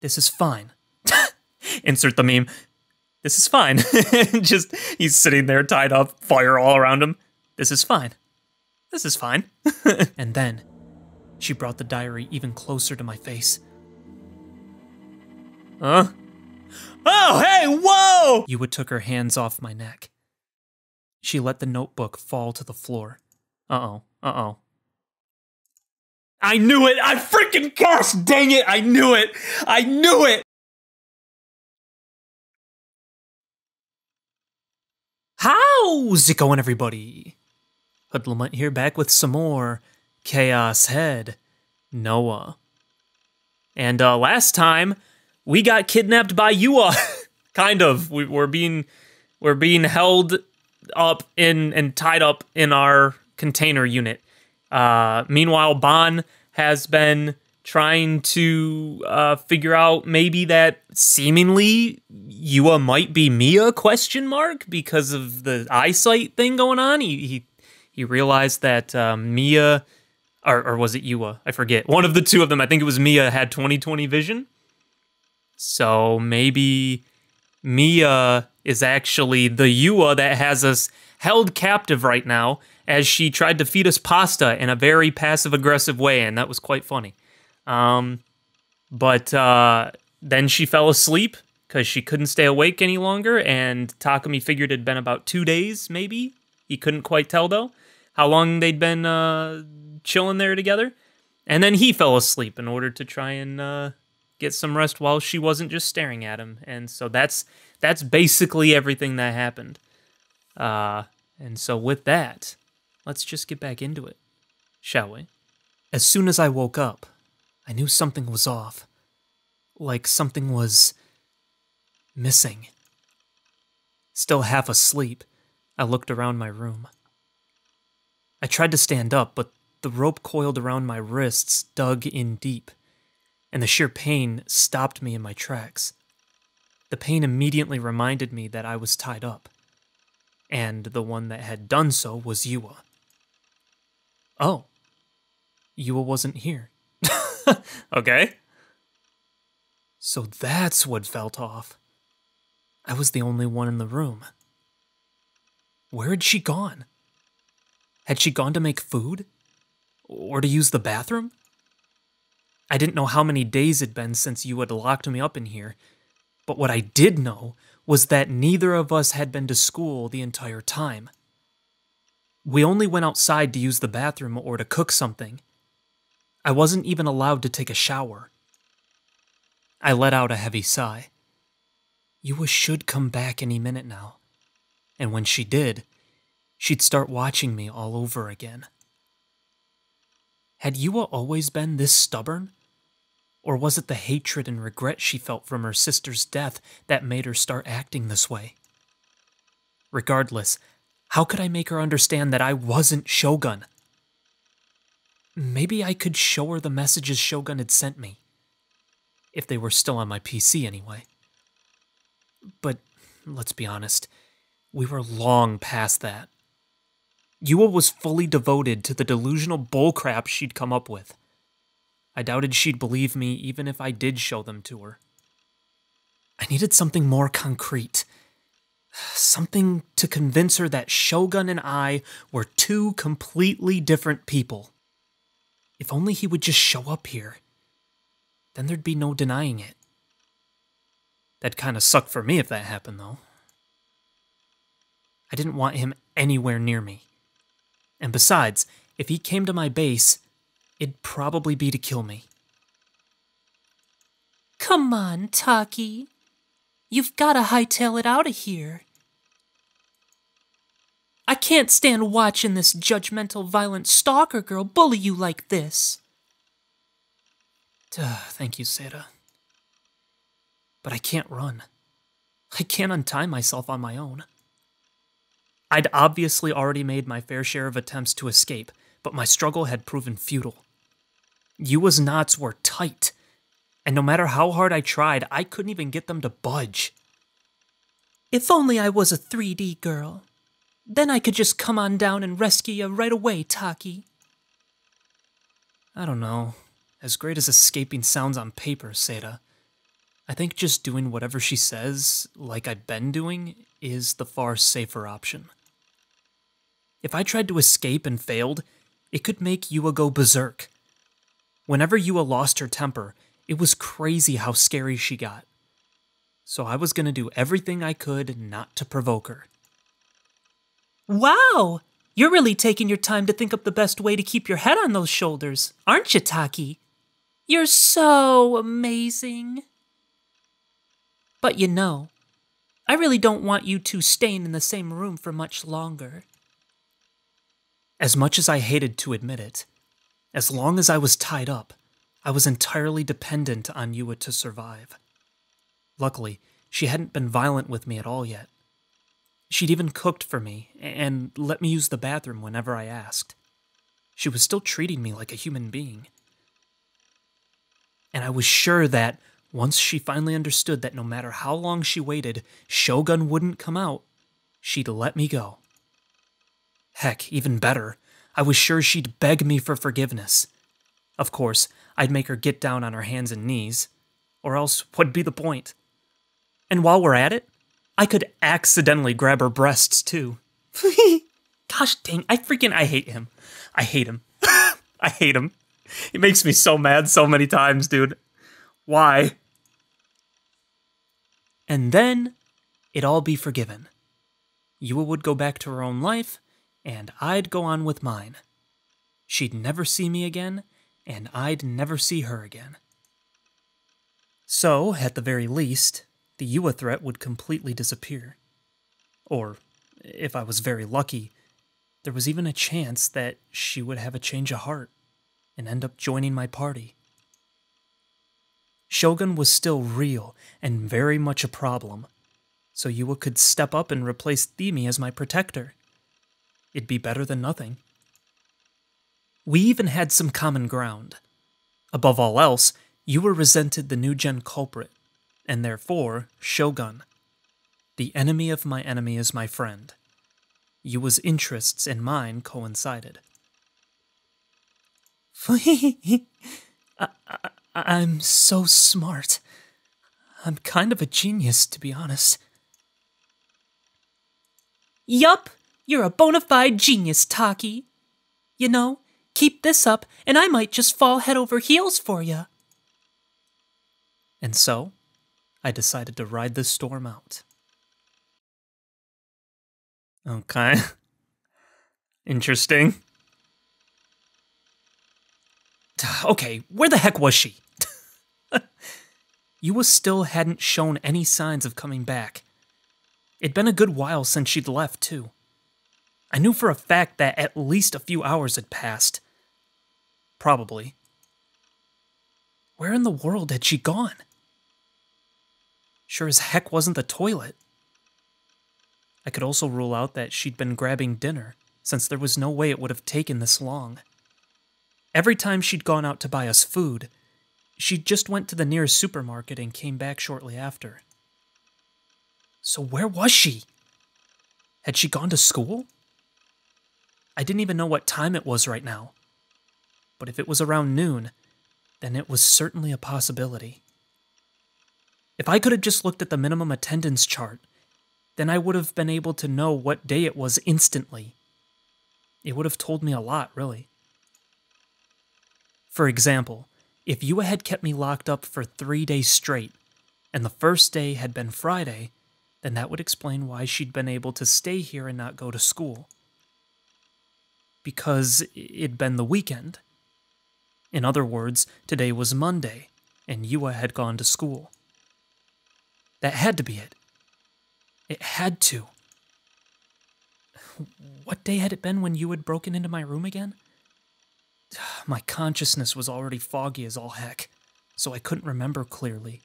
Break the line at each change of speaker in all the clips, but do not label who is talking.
This is fine. Insert the meme. This is fine. Just, he's sitting there tied up, fire all around him. This is fine. This is fine. And then, she brought the diary even closer to my face. Huh? Oh, hey, whoa! Yua took her hands off my neck. She let the notebook fall to the floor. Uh-oh, uh-oh. I knew it! I freaking gosh dang it! I knew it! I knew it! How's it going, everybody? HoodlaMutt here, back with some more Chaos Head Noah. And last time, we got kidnapped by Yua. Kind of. We're being held up and tied up in our container unit. Meanwhile, Ban has been trying to figure out maybe that seemingly Yua might be Mia, ? Because of the eyesight thing going on. He realized that Mia, or was it Yua? I forget. One of the two of them, I think it was Mia, had 20/20 vision. So maybe Mia is actually the Yua that has us held captive right now, as she tried to feed us pasta in a very passive-aggressive way, and that was quite funny. But then she fell asleep because she couldn't stay awake any longer, and Takumi figured it'd been about 2 days, maybe? He couldn't quite tell, though, how long they'd been chilling there together. And then he fell asleep in order to try and get some rest while she wasn't just staring at him. And so that's basically everything that happened. And so with that, let's just get back into it, shall we? As soon as I woke up, I knew something was off. Like something was missing. Still half asleep, I looked around my room. I tried to stand up, but the rope coiled around my wrists dug in deep, and the sheer pain stopped me in my tracks. The pain immediately reminded me that I was tied up, and the one that had done so was Yua. Oh, Yua wasn't here. Okay. So that's what felt off. I was the only one in the room. Where had she gone? Had she gone to make food? Or to use the bathroom? I didn't know how many days it'd been since you had locked me up in here, but what I did know was that neither of us had been to school the entire time. We only went outside to use the bathroom or to cook something. I wasn't even allowed to take a shower. I let out a heavy sigh. Yua should come back any minute now, and when she did, she'd start watching me all over again. Had Yua always been this stubborn? Or was it the hatred and regret she felt from her sister's death that made her start acting this way? Regardless, how could I make her understand that I wasn't Shogun? Maybe I could show her the messages Shogun had sent me. If they were still on my PC anyway. But let's be honest, we were long past that. Yua was fully devoted to the delusional bullcrap she'd come up with. I doubted she'd believe me even if I did show them to her. I needed something more concrete. Something to convince her that Shogun and I were two completely different people. If only he would just show up here. Then there'd be no denying it. That'd kinda suck for me if that happened, though. I didn't want him anywhere near me. And besides, if he came to my base, it'd probably be to kill me.
Come on, Taki. You've gotta hightail it out of here. I can't stand watching this judgmental, violent stalker girl bully you like this.
Thank you, Seta. But I can't run. I can't untie myself on my own. I'd obviously already made my fair share of attempts to escape, but my struggle had proven futile. Yua's knots were tight, and no matter how hard I tried, I couldn't even get them to budge.
If only I was a 3D girl. Then I could just come on down and rescue you right away, Taki.
I don't know. As great as escaping sounds on paper, Seta,
I think just doing whatever she says, like I've been doing, is the far safer option. If I tried to escape and failed, it could make Yua go berserk. Whenever Yua lost her temper, it was crazy how scary she got. So I was gonna do everything I could not to provoke her. Wow! You're really taking your time to think up the best way to keep your head on those shoulders, aren't you, Taki? You're so amazing. But you know, I really don't want you two staying in the same room for much longer. As much as I hated to admit it, as long as I was tied up, I was entirely dependent on Yua to survive. Luckily, she hadn't been violent with me at all yet. She'd even cooked for me and let me use the bathroom whenever I asked. She was still treating me like a human being. And I was sure that, once she finally understood that no matter how long she waited, Shogun wouldn't come out, she'd let me go. Heck, even better, I was sure she'd beg me for forgiveness. Of course, I'd make her get down on her hands and knees, or else what'd be the point? And while we're at it, I could accidentally grab her breasts too. Gosh dang, I hate him. I hate him. I hate him. He makes me so mad so many times, dude. Why? And then, it'd all be forgiven. Yua would go back to her own life, and I'd go on with mine. She'd never see me again, and I'd never see her again. So, at the very least, the Yua threat would completely disappear. Or, if I was very lucky, there was even a chance that she would have a change of heart and end up joining my party. Shogun was still real and very much a problem, so Yua could step up and replace Themi as my protector. It'd be better than nothing. We even had some common ground. Above all else, Yua resented the new-gen culprit, and therefore, Shogun. The enemy of my enemy is my friend. Yua's interests and mine coincided. I'm so smart. I'm kind of a genius, to be honest. Yup, you're a bona fide genius, Taki. You know, keep this up, and I might just fall head over heels for you. And so, I decided to ride this storm out. Okay. Interesting. Okay, where the heck was she? Yua still hadn't shown any signs of coming back. It'd been a good while since she'd left, too. I knew for a fact that at least a few hours had passed. Probably. Where in the world had she gone? Sure as heck wasn't the toilet. I could also rule out that she'd been grabbing dinner, since there was no way it would have taken this long. Every time she'd gone out to buy us food, she just went to the nearest supermarket and came back shortly after. So where was she? Had she gone to school? I didn't even know what time it was right now. But if it was around noon, then it was certainly a possibility. If I could have just looked at the minimum attendance chart, then I would have been able to know what day it was instantly. It would have told me a lot, really. For example, if Yua had kept me locked up for 3 days straight, and the first day had been Friday, then that would explain why she'd been able to stay here and not go to school. Because it'd been the weekend. In other words, today was Monday, and Yua had gone to school. That had to be it. It had to. What day had it been when you had broken into my room again? My consciousness was already foggy as all heck, so I couldn't remember clearly.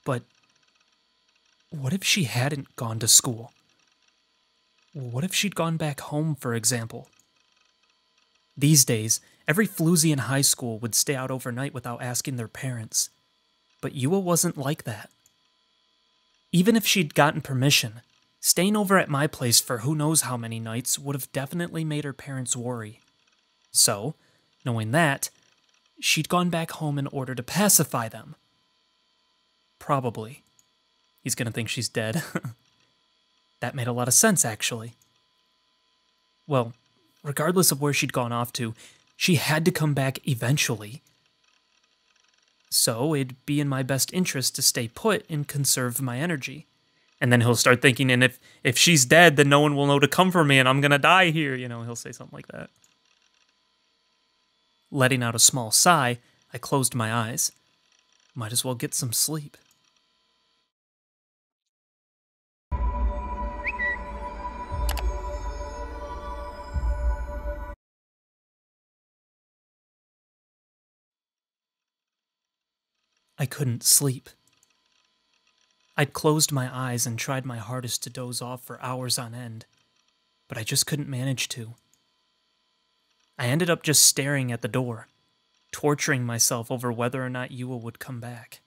But what if she hadn't gone to school? What if she'd gone back home, for example? These days, every floozy in high school would stay out overnight without asking their parents. But Yua wasn't like that. Even if she'd gotten permission, staying over at my place for who knows how many nights would have definitely made her parents worry. So, knowing that, she'd gone back home in order to pacify them. Probably. He's gonna think she's dead. That made a lot of sense, actually. Well, regardless of where she'd gone off to, she had to come back eventually. So it'd be in my best interest to stay put and conserve my energy. And then he'll start thinking, and if she's dead, then no one will know to come for me and I'm gonna die here. You know, he'll say something like that. Letting out a small sigh, I closed my eyes. Might as well get some sleep. I couldn't sleep. I'd closed my eyes and tried my hardest to doze off for hours on end, but I just couldn't manage to. I ended up just staring at the door, torturing myself over whether or not Yua would come back.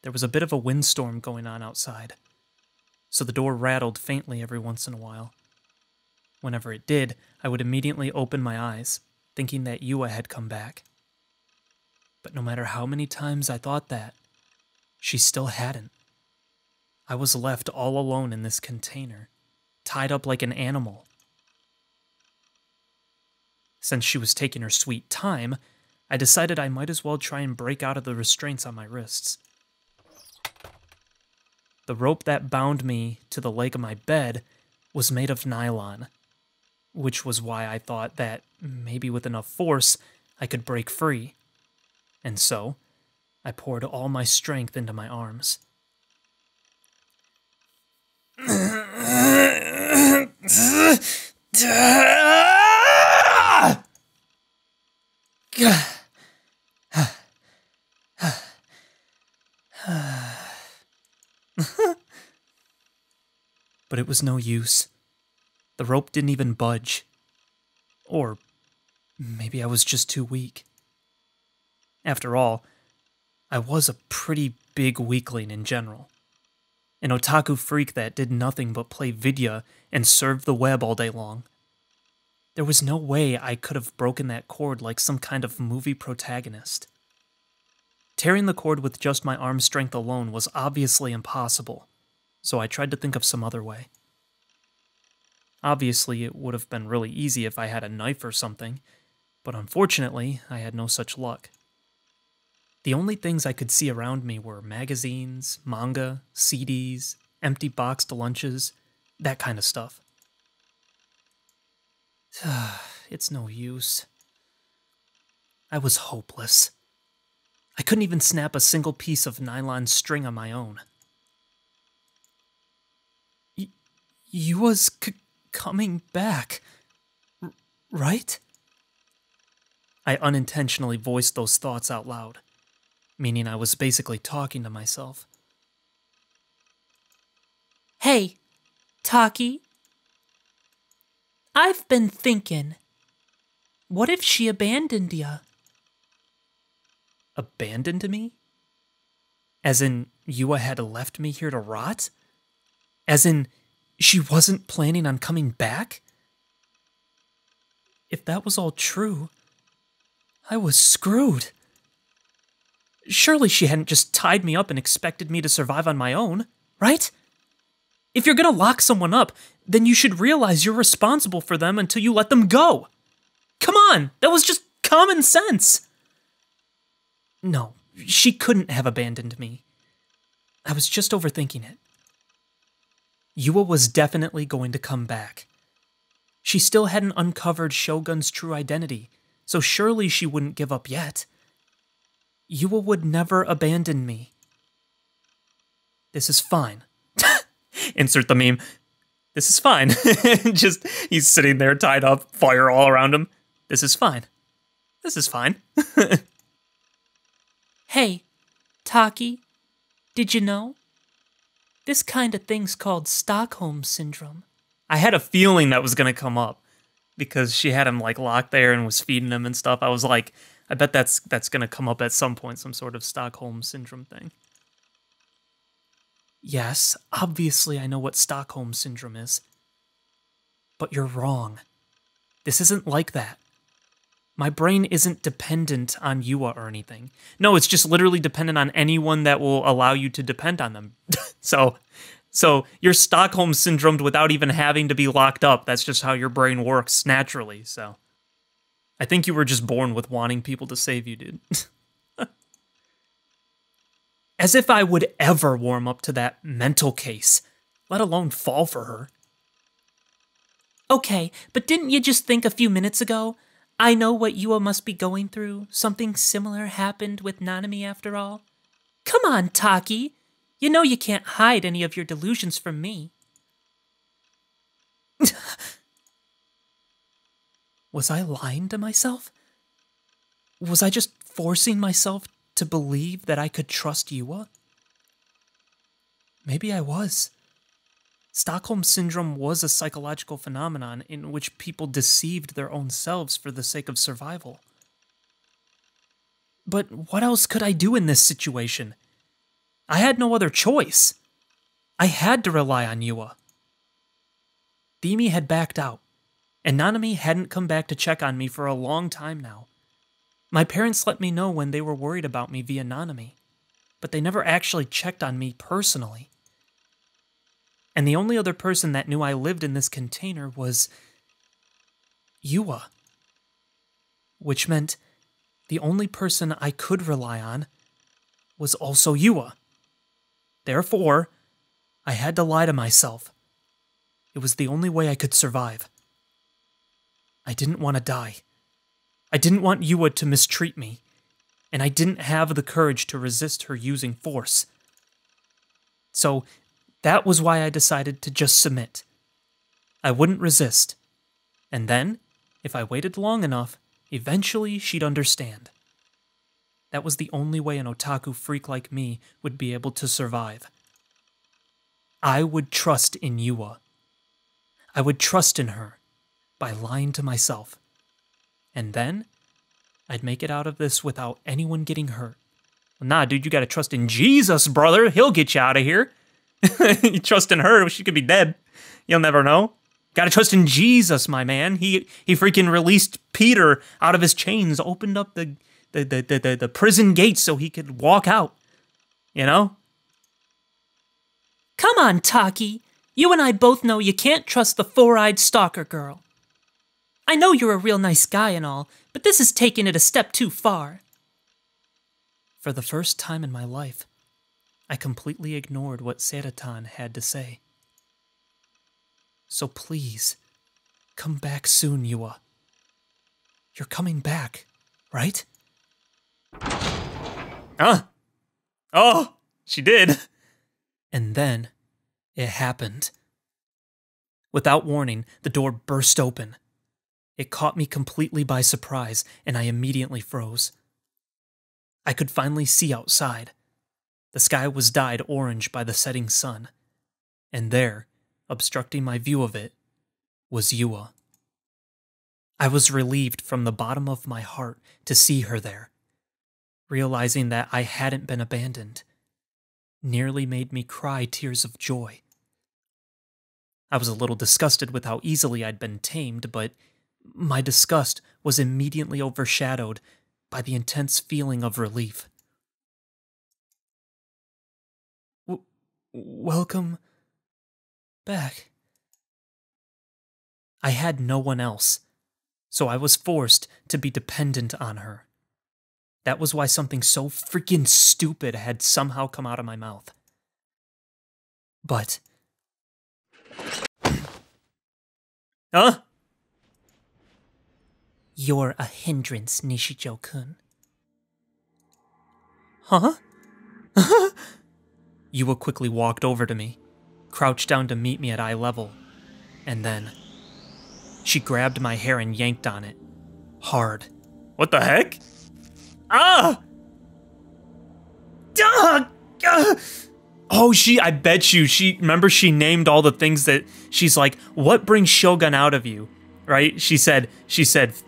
There was a bit of a windstorm going on outside, so the door rattled faintly every once in a while. Whenever it did, I would immediately open my eyes, thinking that Yua had come back. But no matter how many times I thought that, she still hadn't. I was left all alone in this container, tied up like an animal. Since she was taking her sweet time, I decided I might as well try and break out of the restraints on my wrists. The rope that bound me to the leg of my bed was made of nylon, which was why I thought that maybe with enough force I could break free. And so, I poured all my strength into my arms. But it was no use. The rope didn't even budge. Or maybe I was just too weak. After all, I was a pretty big weakling in general. An otaku freak that did nothing but play vidya and surf the web all day long. There was no way I could have broken that cord like some kind of movie protagonist. Tearing the cord with just my arm strength alone was obviously impossible, so I tried to think of some other way. Obviously, it would have been really easy if I had a knife or something, but unfortunately, I had no such luck. The only things I could see around me were magazines, manga, CDs, empty boxed lunches, that kind of stuff. It's no use. I was hopeless. I couldn't even snap a single piece of nylon string on my own. You was coming back, right? I unintentionally voiced those thoughts out loud, meaning I was basically talking to myself.
Hey, Taki. I've been thinking, what if she abandoned ya?
Abandoned me? As in, Yua had left me here to rot? As in, she wasn't planning on coming back? If that was all true, I was screwed. Surely she hadn't just tied me up and expected me to survive on my own, right? If you're gonna lock someone up, then you should realize you're responsible for them until you let them go. Come on, that was just common sense. No, she couldn't have abandoned me. I was just overthinking it. Yua was definitely going to come back. She still hadn't uncovered Shogun's true identity, so surely she wouldn't give up yet. Yua would never abandon me. This is fine. Insert the meme. This is fine. Just, he's sitting there tied up, fire all around him. This is fine. This is fine.
Hey, Taki, did you know? This kind of thing's called Stockholm Syndrome.
I had a feeling that was going to come up because she had him like locked there and was feeding him and stuff. I was like, I bet that's going to come up at some point, some sort of Stockholm Syndrome thing.
Yes, obviously I know what Stockholm Syndrome is. But you're wrong. This isn't like that. My brain isn't dependent on Yua or anything. No, it's just literally dependent on anyone that will allow you to depend on them. So you're Stockholm syndromed without even having to be locked up. That's just how your brain works naturally, so. I think you were just born with wanting people to save you, dude. As if I would ever warm up to that mental case, let alone fall for her.
Okay, but didn't you just think a few minutes ago? I know what Yua must be going through. Something similar happened with Nanami after all. Come on, Taki. You know you can't hide any of your delusions from me.
Was I lying to myself? Was I just forcing myself to believe that I could trust Yua? Maybe I was. Stockholm Syndrome was a psychological phenomenon in which people deceived their own selves for the sake of survival. But what else could I do in this situation? I had no other choice. I had to rely on Yua. Themi had backed out, and Nanami hadn't come back to check on me for a long time now. My parents let me know when they were worried about me via Nanami, but they never actually checked on me personally. And the only other person that knew I lived in this container was Yua. Which meant the only person I could rely on was also Yua. Therefore, I had to lie to myself. It was the only way I could survive. I didn't want to die. I didn't want Yua to mistreat me, and I didn't have the courage to resist her using force. So, that was why I decided to just submit. I wouldn't resist. And then, if I waited long enough, eventually she'd understand. That was the only way an otaku freak like me would be able to survive. I would trust in Yua. I would trust in her by lying to myself. And then, I'd make it out of this without anyone getting hurt. Nah, dude, you gotta trust in Jesus, brother. He'll get you out of here. You trust in her, she could be dead. You'll never know. Gotta trust in Jesus, my man. He freaking released Peter out of his chains, opened up the prison gates so he could walk out. You know?
Come on, Taki. You and I both know you can't trust the four-eyed stalker girl. I know you're a real nice guy and all, but this is taking it a step too far.
For the first time in my life, I completely ignored what Seratan had to say. So please, come back soon, Yua. You're coming back, right?
Huh? Oh, she did.
And then, it happened. Without warning, the door burst open. It caught me completely by surprise, and I immediately froze. I could finally see outside. The sky was dyed orange by the setting sun, and there, obstructing my view of it, was Yua. I was relieved from the bottom of my heart to see her there. Realizing that I hadn't been abandoned nearly made me cry tears of joy. I was a little disgusted with how easily I'd been tamed, but my disgust was immediately overshadowed by the intense feeling of relief. Welcome back. I had no one else, so I was forced to be dependent on her. That was why something so freaking stupid had somehow come out of my mouth. But...
Huh?
You're a hindrance, Nishijo-kun.
Huh? Yua quickly walked over to me, crouched down to meet me at eye level, and then she grabbed my hair and yanked on it. Hard.
What the heck? Ah! Ah! Oh, I bet you, remember she named all the things that, she's like, what brings Shogun out of you? Right? She said,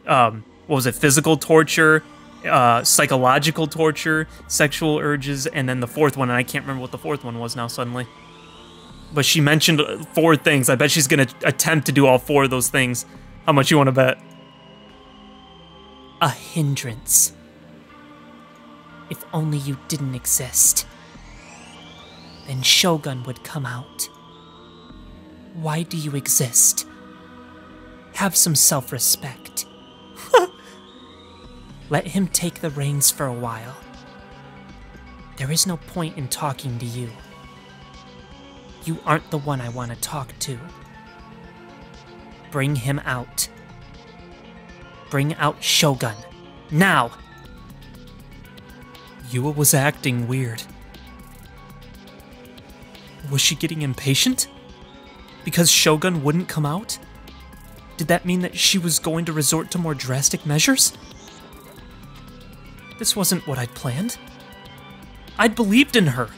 what was it, physical torture, psychological torture, sexual urges, and then the fourth one, and I can't remember what the fourth one was now suddenly. But she mentioned 4 things. I bet she's gonna attempt to do all 4 of those things. How much you want to bet?
a hindrance. If only you didn't exist, then Shogun would come out. Why do you exist? Have some self-respect. Let him take the reins for a while. There is no point in talking to you. You aren't the one I want to talk to. Bring him out. Bring out Shogun. Now!
Yua was acting weird. Was she getting impatient? Because Shogun wouldn't come out? Did that mean that she was going to resort to more drastic measures? This wasn't what I'd planned. I'd believed in her.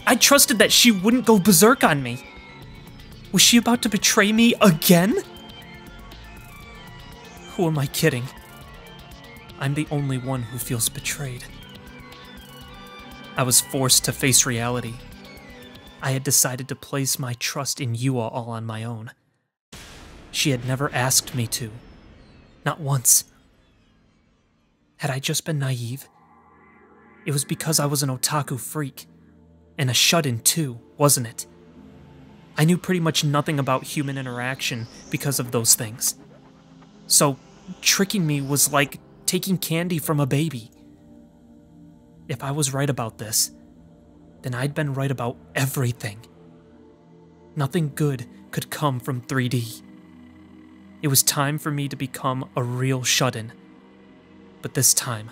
I trusted that she wouldn't go berserk on me. Was she about to betray me again? Who am I kidding? I'm the only one who feels betrayed. I was forced to face reality. I had decided to place my trust in Yua all on my own. She had never asked me to. Not once. Had I just been naive? It was because I was an otaku freak. And a shut-in too, wasn't it? I knew pretty much nothing about human interaction because of those things. So, tricking me was like taking candy from a baby. If I was right about this, then I'd been right about everything. Nothing good could come from 3D. It was time for me to become a real shut-in. But this time,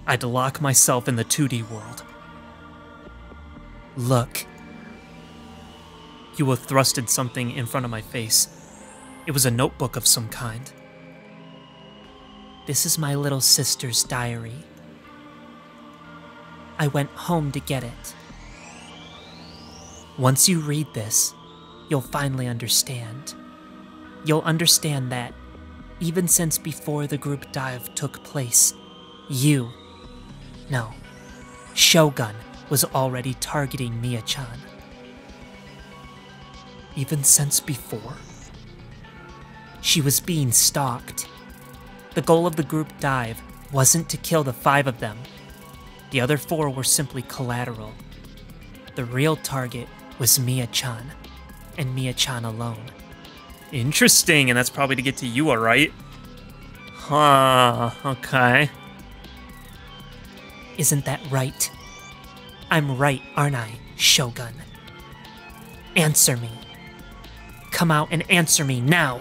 I'd lock myself in the 2D world. Look. Yua thrusted something in front of my face. It was a notebook of some kind.
This is my little sister's diary. I went home to get it. Once you read this, you'll finally understand. You'll understand that, even since before the group dive took place, Shogun was already targeting Mia-chan.
Even since before?
She was being stalked. The goal of the group dive wasn't to kill the 5 of them. The other 4 were simply collateral. The real target was Mia-chan, and Mia-chan alone.
Interesting, and that's probably to get to Yua, right? Huh, okay.
Isn't that right? I'm right, aren't I, Shogun? Answer me. Come out and answer me now!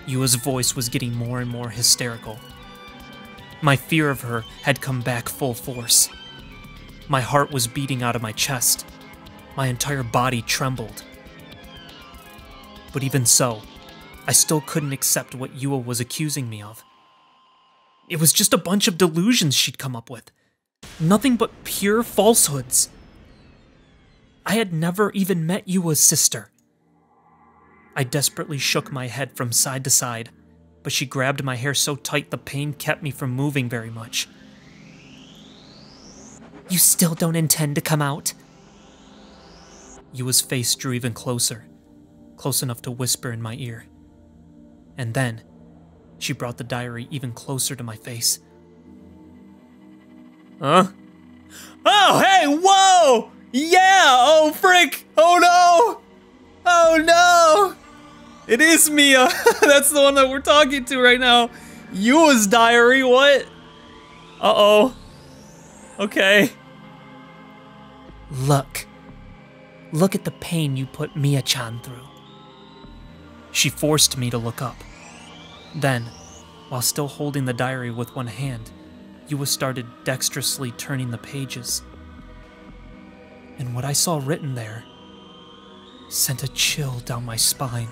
Yua's voice was getting more and more hysterical. My fear of her had come back full force. My heart was beating out of my chest. My entire body trembled. But even so, I still couldn't accept what Yua was accusing me of. It was just a bunch of delusions she'd come up with. Nothing but pure falsehoods. I had never even met Yua's sister. I desperately shook my head from side to side, but she grabbed my hair so tight the pain kept me from moving very much.
You still don't intend to come out?
Yua's face drew even closer, close enough to whisper in my ear. And then, she brought the diary even closer to my face.
Huh? Oh, hey, whoa! Yeah! Oh, frick! Oh, no! Oh, no! It is Mia! That's the one that we're talking to right now. Yua's diary, what? Uh-oh. Okay.
Look. Look at the pain you put Mia-chan through.
She forced me to look up. Then, while still holding the diary with one hand, Yua started dexterously turning the pages. And what I saw written there sent a chill down my spine.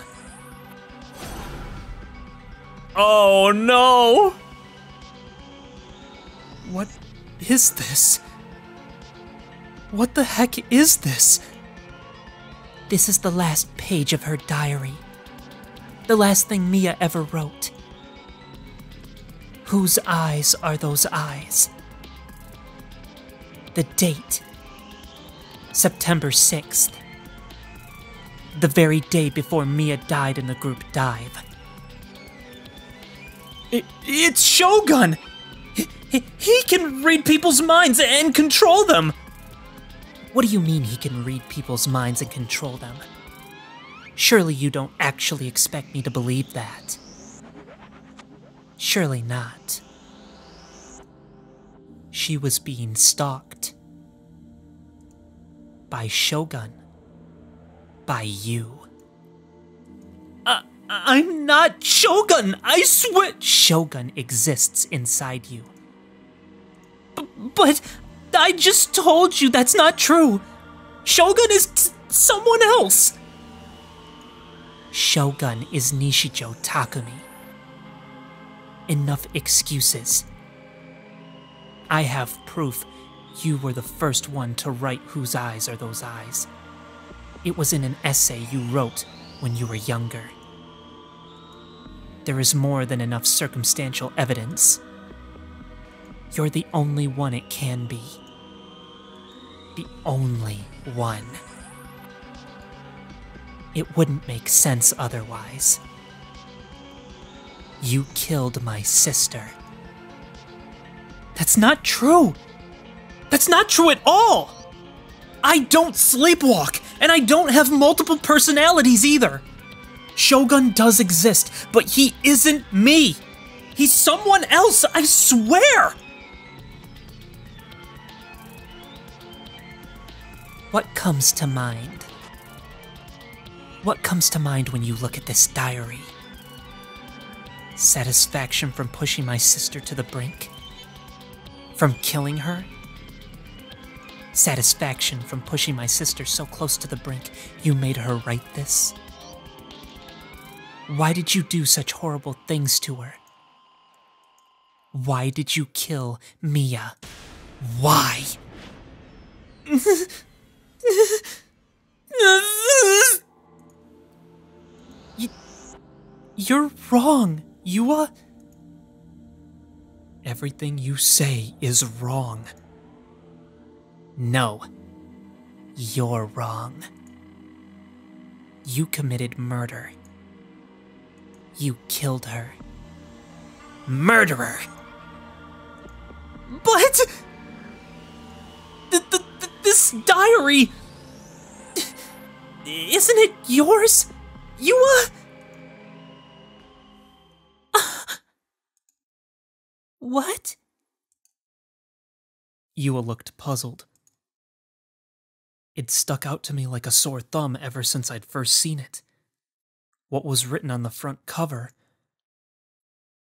Oh, no!
What is this? What the heck is this?
This is the last page of her diary. The last thing Mia ever wrote. Whose eyes are those eyes? The date. September 6th. The very day before Mia died in the group dive.
It's Shogun! He can read people's minds and control them!
What do you mean he can read people's minds and control them? Surely you don't actually expect me to believe that. Surely not. She was being stalked. By Shogun. By you.
I'm not Shogun, I swear—
Shogun exists inside you.
But I just told you that's not true. Shogun is someone else.
Shogun is Nishijo Takumi. Enough excuses. I have proof you were the first one to write whose eyes are those eyes. It was in an essay you wrote when you were younger. There is more than enough circumstantial evidence. You're the only one it can be. The only one. It wouldn't make sense otherwise. You killed my sister.
That's not true. That's not true at all. I don't sleepwalk, and I don't have multiple personalities either. Shogun does exist, but he isn't me. He's someone else, I swear.
What comes to mind? What comes to mind when you look at this diary? Satisfaction from pushing my sister to the brink? From killing her? Satisfaction from pushing my sister so close to the brink you made her write this? Why did you do such horrible things to her? Why did you kill Mia? Why?
You're wrong, Yua. Everything you say is wrong.
No, you're wrong. You committed murder. You killed her. Murderer!
But this diary, isn't it yours, Yua?
What?
Yua looked puzzled. It stuck out to me like a sore thumb ever since I'd first seen it. What was written on the front cover?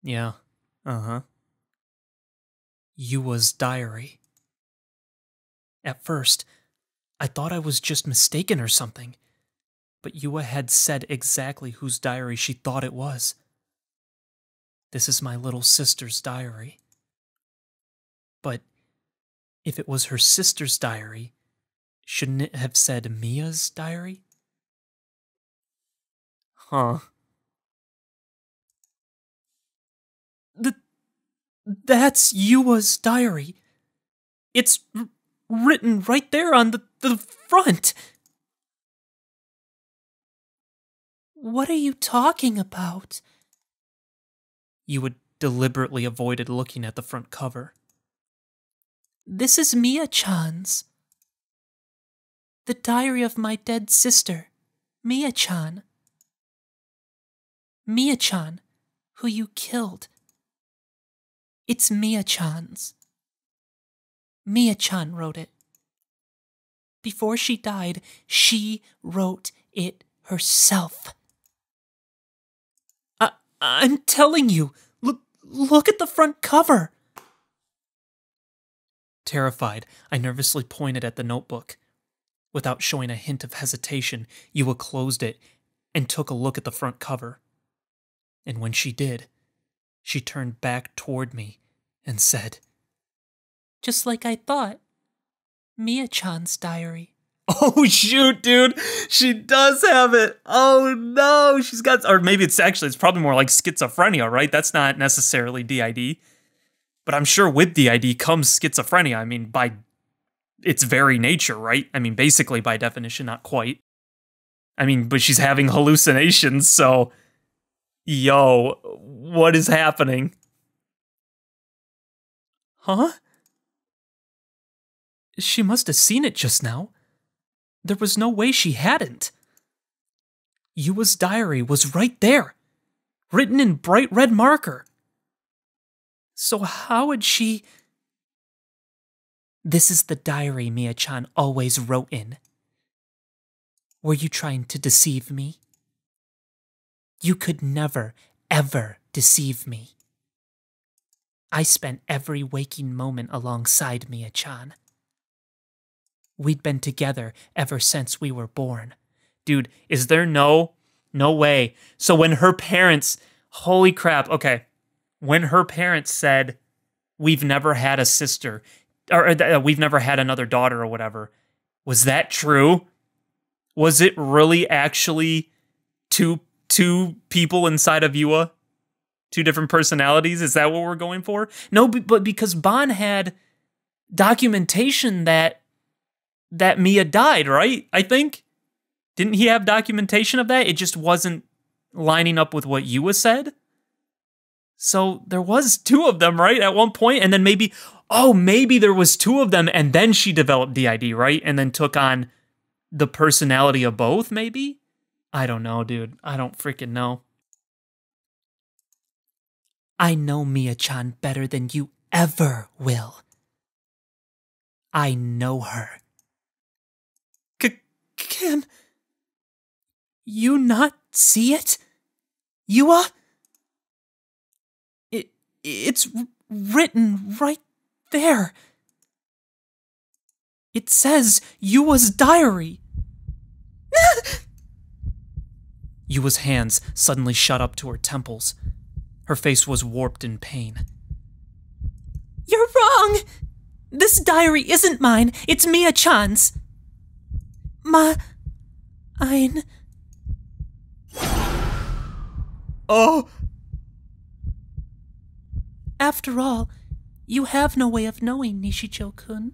Yeah, Yua's diary. At first, I thought I was just mistaken or something, but Yua had said exactly whose diary she thought it was. This is my little sister's diary. But if it was her sister's diary, shouldn't it have said Mia's diary? Huh. That's Yua's diary. It's written right there on the front.
What are you talking about?
Yua deliberately avoided looking at the front cover.
This is Mia-chan's. The diary of my dead sister, Mia-chan. Mia-chan, who you killed. It's Mia-chan's. Mia-chan wrote it. Before she died, she wrote it herself.
I'm telling you, look at the front cover. Terrified, I nervously pointed at the notebook. Without showing a hint of hesitation, Yua closed it and took a look at the front cover. And when she did, she turned back toward me and said,
Just like I thought. Mia-chan's diary.
Oh, shoot, dude. She does have it. Oh, no. She's got... Or maybe it's probably more like schizophrenia, right? That's not necessarily DID. But I'm sure with DID comes schizophrenia. I mean, by its very nature, right? I mean, basically by definition, not quite. I mean, but she's having hallucinations, so... Yo, what is happening?
Huh? She must have seen it just now. There was no way she hadn't. Yua's diary was right there, written in bright red marker. So how would she... This is the diary Mia-chan always wrote in. Were you trying to deceive me? You could never, ever deceive me. I spent every waking moment alongside Mia-chan. We'd been together ever since we were born.
Dude, is there no way? So when her parents, holy crap, okay. When her parents said, we've never had a sister, or we've never had another daughter or whatever, was that true? Was it really actually two people inside of Yua? Two different personalities? Is that what we're going for?
No, but because Ban had documentation that Mia died, right?
I think. Didn't he have documentation of that? It just wasn't lining up with what Yua said? So there was two of them, right? At one point, and then maybe there was two of them, and then she developed DID, right? And then took on the personality of both, maybe? I don't know, dude. I don't freaking know.
I know Mia-chan better than you ever will. I know her.
Can you not see it? Yua? It's written right there. It says Yua's diary. Yua's hands suddenly shot up to her temples. Her face was warped in pain.
You're wrong! This diary isn't mine, it's Mia-chan's. Mine.
Oh!
After all, you have no way of knowing, Nishijo-kun.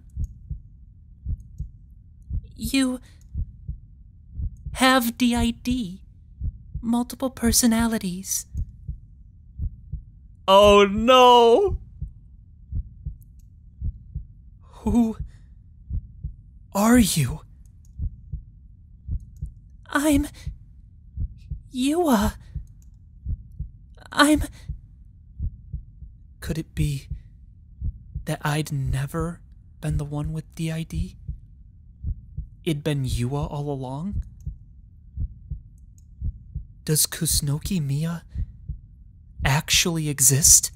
You have DID, multiple personalities.
Oh no! Who are you?
I'm Yua.
Could it be that I'd never been the one with DID? It'd been Yua all along? Does Kusunoki Mia actually exist?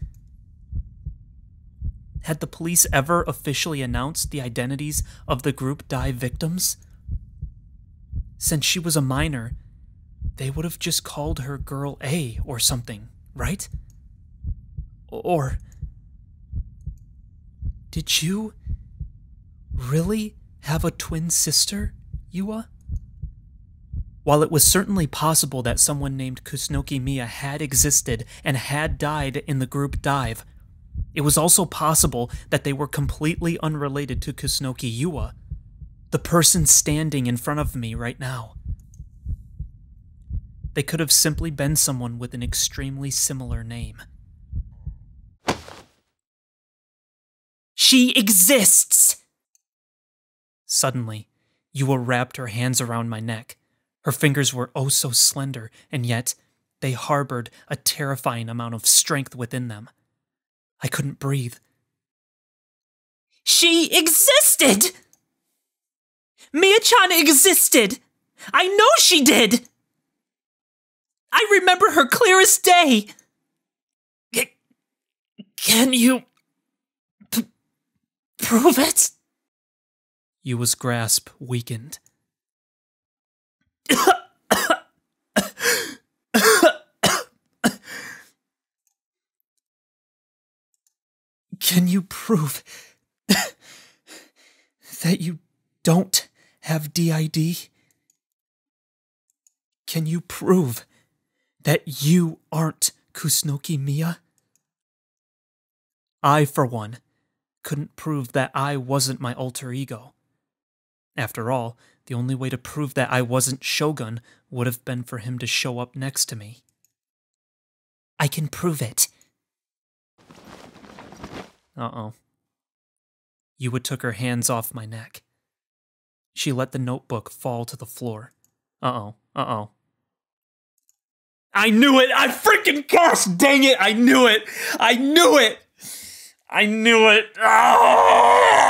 Had the police ever officially announced the identities of the group dive victims? Since she was a minor, they would have just called her Girl A or something, right? Or did you really have a twin sister, Yua? While it was certainly possible that someone named Kusunoki Mia had existed and had died in the group dive, it was also possible that they were completely unrelated to Kusunoki Yua, the person standing in front of me right now. They could have simply been someone with an extremely similar name.
She exists!
Suddenly, Yua wrapped her hands around my neck. Her fingers were oh so slender, and yet they harbored a terrifying amount of strength within them. I couldn't breathe.
She existed! Mia-chan existed! I know she did! I remember her clear as day!
Can you
prove it?
Yua's grasp weakened. Can you prove that you don't have DID? Can you prove that you aren't Kusunoki Mia? I, for one, couldn't prove that I wasn't my alter ego. After all, the only way to prove that I wasn't Shogun would have been for him to show up next to me.
I can prove it.
Uh-oh. Yua took her hands off my neck. She let the notebook fall to the floor. Uh-oh. Uh-oh. I knew it! I freaking gosh dang it! I knew it! I knew it! I knew it! Ah!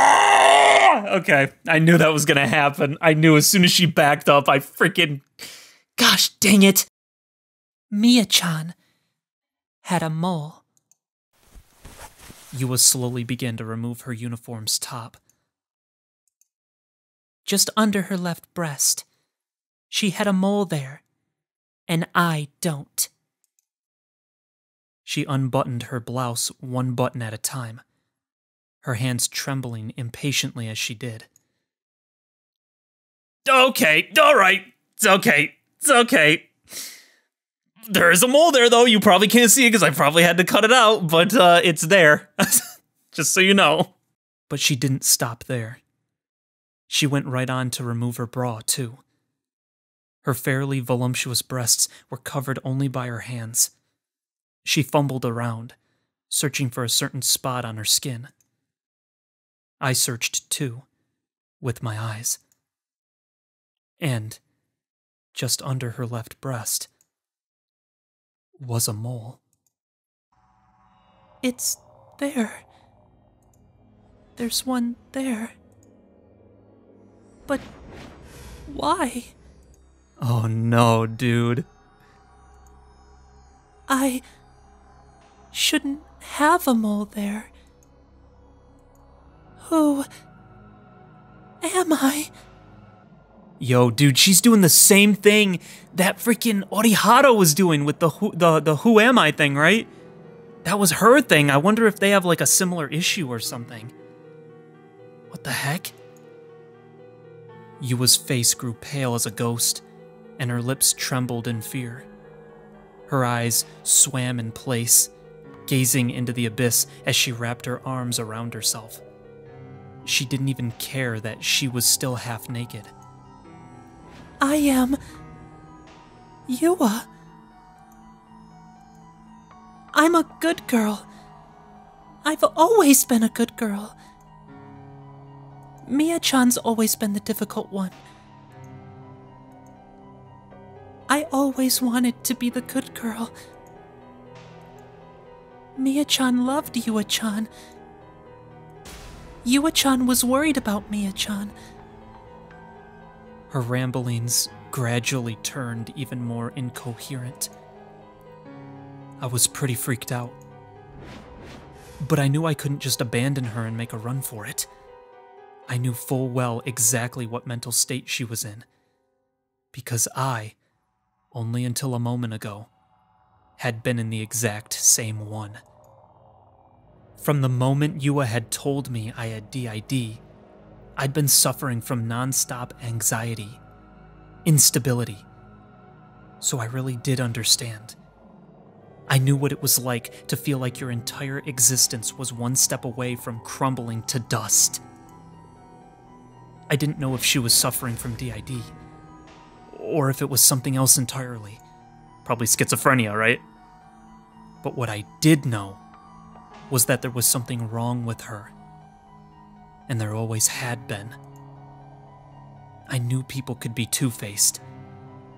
Okay, I knew that was gonna happen. I knew as soon as she backed up, I freaking... Gosh dang it!
Mia-chan had a mole.
Yua slowly began to remove her uniform's top.
Just under her left breast. She had a mole there, and I don't.
She unbuttoned her blouse one button at a time, her hands trembling impatiently as she did. Okay, alright, it's okay, it's okay. There is a mole there, though. You probably can't see it because I probably had to cut it out, but it's there. Just so you know. But she didn't stop there. She went right on to remove her bra, too. Her fairly voluptuous breasts were covered only by her hands. She fumbled around, searching for a certain spot on her skin. I searched, too, with my eyes. And, just under her left breast, was a mole.
It's there. There's one there. But why?
Oh no, dude.
I shouldn't have a mole there. Who am I?
Yo, dude, she's doing the same thing that freaking Orihara was doing with the who am I thing, right? That was her thing. I wonder if they have like a similar issue or something. What the heck? Yua's face grew pale as a ghost, and her lips trembled in fear. Her eyes swam in place, gazing into the abyss as she wrapped her arms around herself. She didn't even care that she was still half naked.
I am Yua. I'm a good girl. I've always been a good girl. Mia-chan's always been the difficult one. I always wanted to be the good girl. Mia-chan loved Yua-chan. Yua-chan was worried about Mia-chan.
Her ramblings gradually turned even more incoherent. I was pretty freaked out. But I knew I couldn't just abandon her and make a run for it. I knew full well exactly what mental state she was in. Because I, only until a moment ago, had been in the exact same one. From the moment Yua had told me I had DID, I'd been suffering from non-stop anxiety, instability. So I really did understand. I knew what it was like to feel like your entire existence was one step away from crumbling to dust. I didn't know if she was suffering from DID, or if it was something else entirely. Probably schizophrenia, right? But what I did know was that there was something wrong with her. And there always had been. I knew people could be two-faced,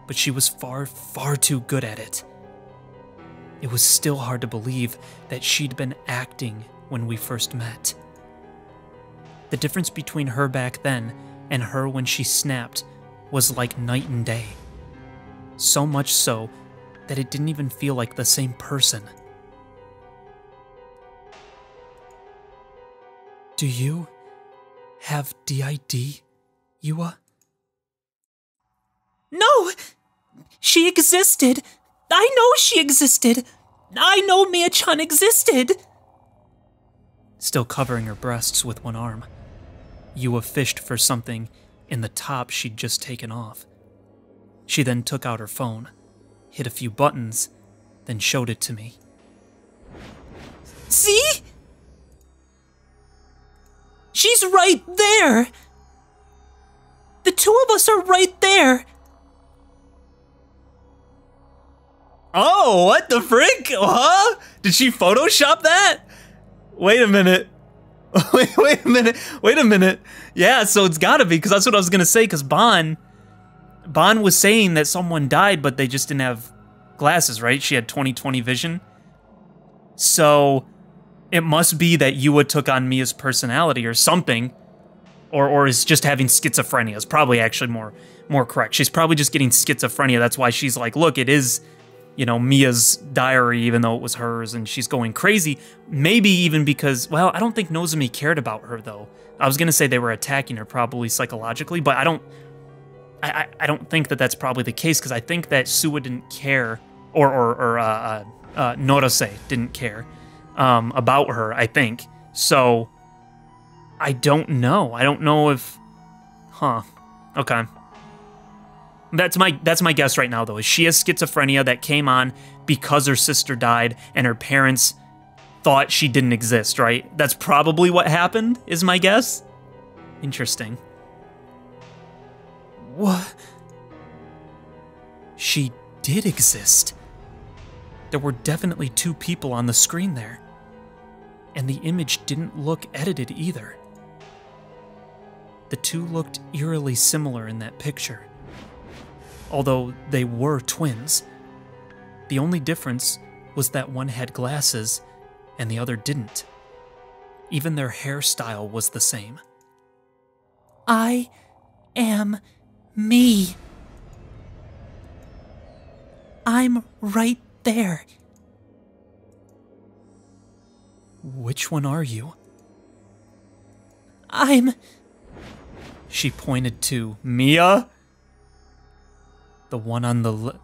but she was far, far too good at it. It was still hard to believe that she'd been acting when we first met. The difference between her back then and her when she snapped was like night and day. So much so that it didn't even feel like the same person. Do you have DID, Yua?
No! She existed! I know she existed! I know Mia-chan existed!
Still covering her breasts with one arm, Yua fished for something in the top she'd just taken off. She then took out her phone, hit a few buttons, then showed it to me.
See? She's right there! The two of us are right there!
Oh, what the frick? Huh? Did she Photoshop that? Wait a minute. Wait a minute. Yeah, so it's gotta be, because that's what I was gonna say, because Bon was saying that someone died, but they just didn't have glasses, right? She had 20/20 vision. So it must be that Yua took on Mia's personality or something, or is just having schizophrenia. Is probably actually more correct. She's probably just getting schizophrenia. That's why she's like, look, it is, you know, Mia's diary, even though it was hers, and she's going crazy. Maybe even because, well, I don't think Nozomi cared about her, though. I was gonna say they were attacking her probably psychologically, but I don't think that that's probably the case, because I think that Suwa didn't care, or Norase didn't care about her, I think. So I don't know. I don't know if, okay. That's my guess right now, though. Is she has schizophrenia that came on because her sister died and her parents thought she didn't exist, right? That's probably what happened, is my guess. Interesting. What? She did exist. There were definitely two people on the screen there. And the image didn't look edited either. The two looked eerily similar in that picture. Although they were twins. The only difference was that one had glasses and the other didn't. Even their hairstyle was the same.
I am me. I'm right there.
Which one are you?
I'm...
She pointed to Mia? The one on the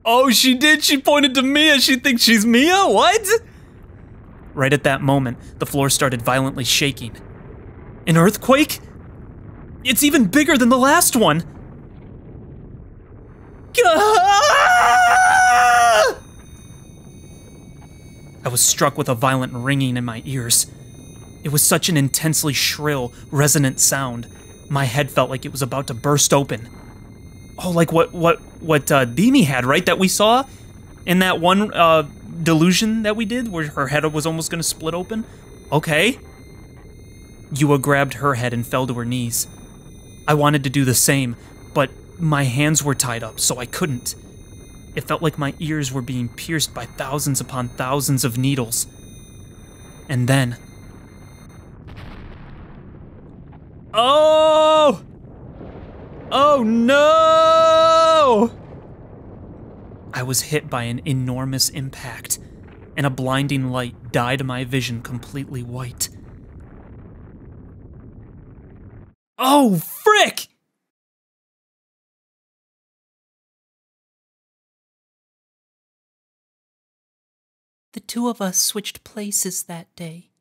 Oh, she did! She pointed to Mia! She thinks she's Mia? What? Right at that moment, the floor started violently shaking. An earthquake? It's even bigger than the last one! I was struck with a violent ringing in my ears. It was such an intensely shrill, resonant sound. My head felt like it was about to burst open. Oh, like what Dimi had, right? That we saw in that one delusion that we did, where her head was almost gonna split open. Okay. Yua grabbed her head and fell to her knees. I wanted to do the same, but my hands were tied up, so I couldn't. It felt like my ears were being pierced by thousands upon thousands of needles. And then... Oh! Oh no! I was hit by an enormous impact, and a blinding light dyed my vision completely white. Oh, frick!
The two of us switched places that day.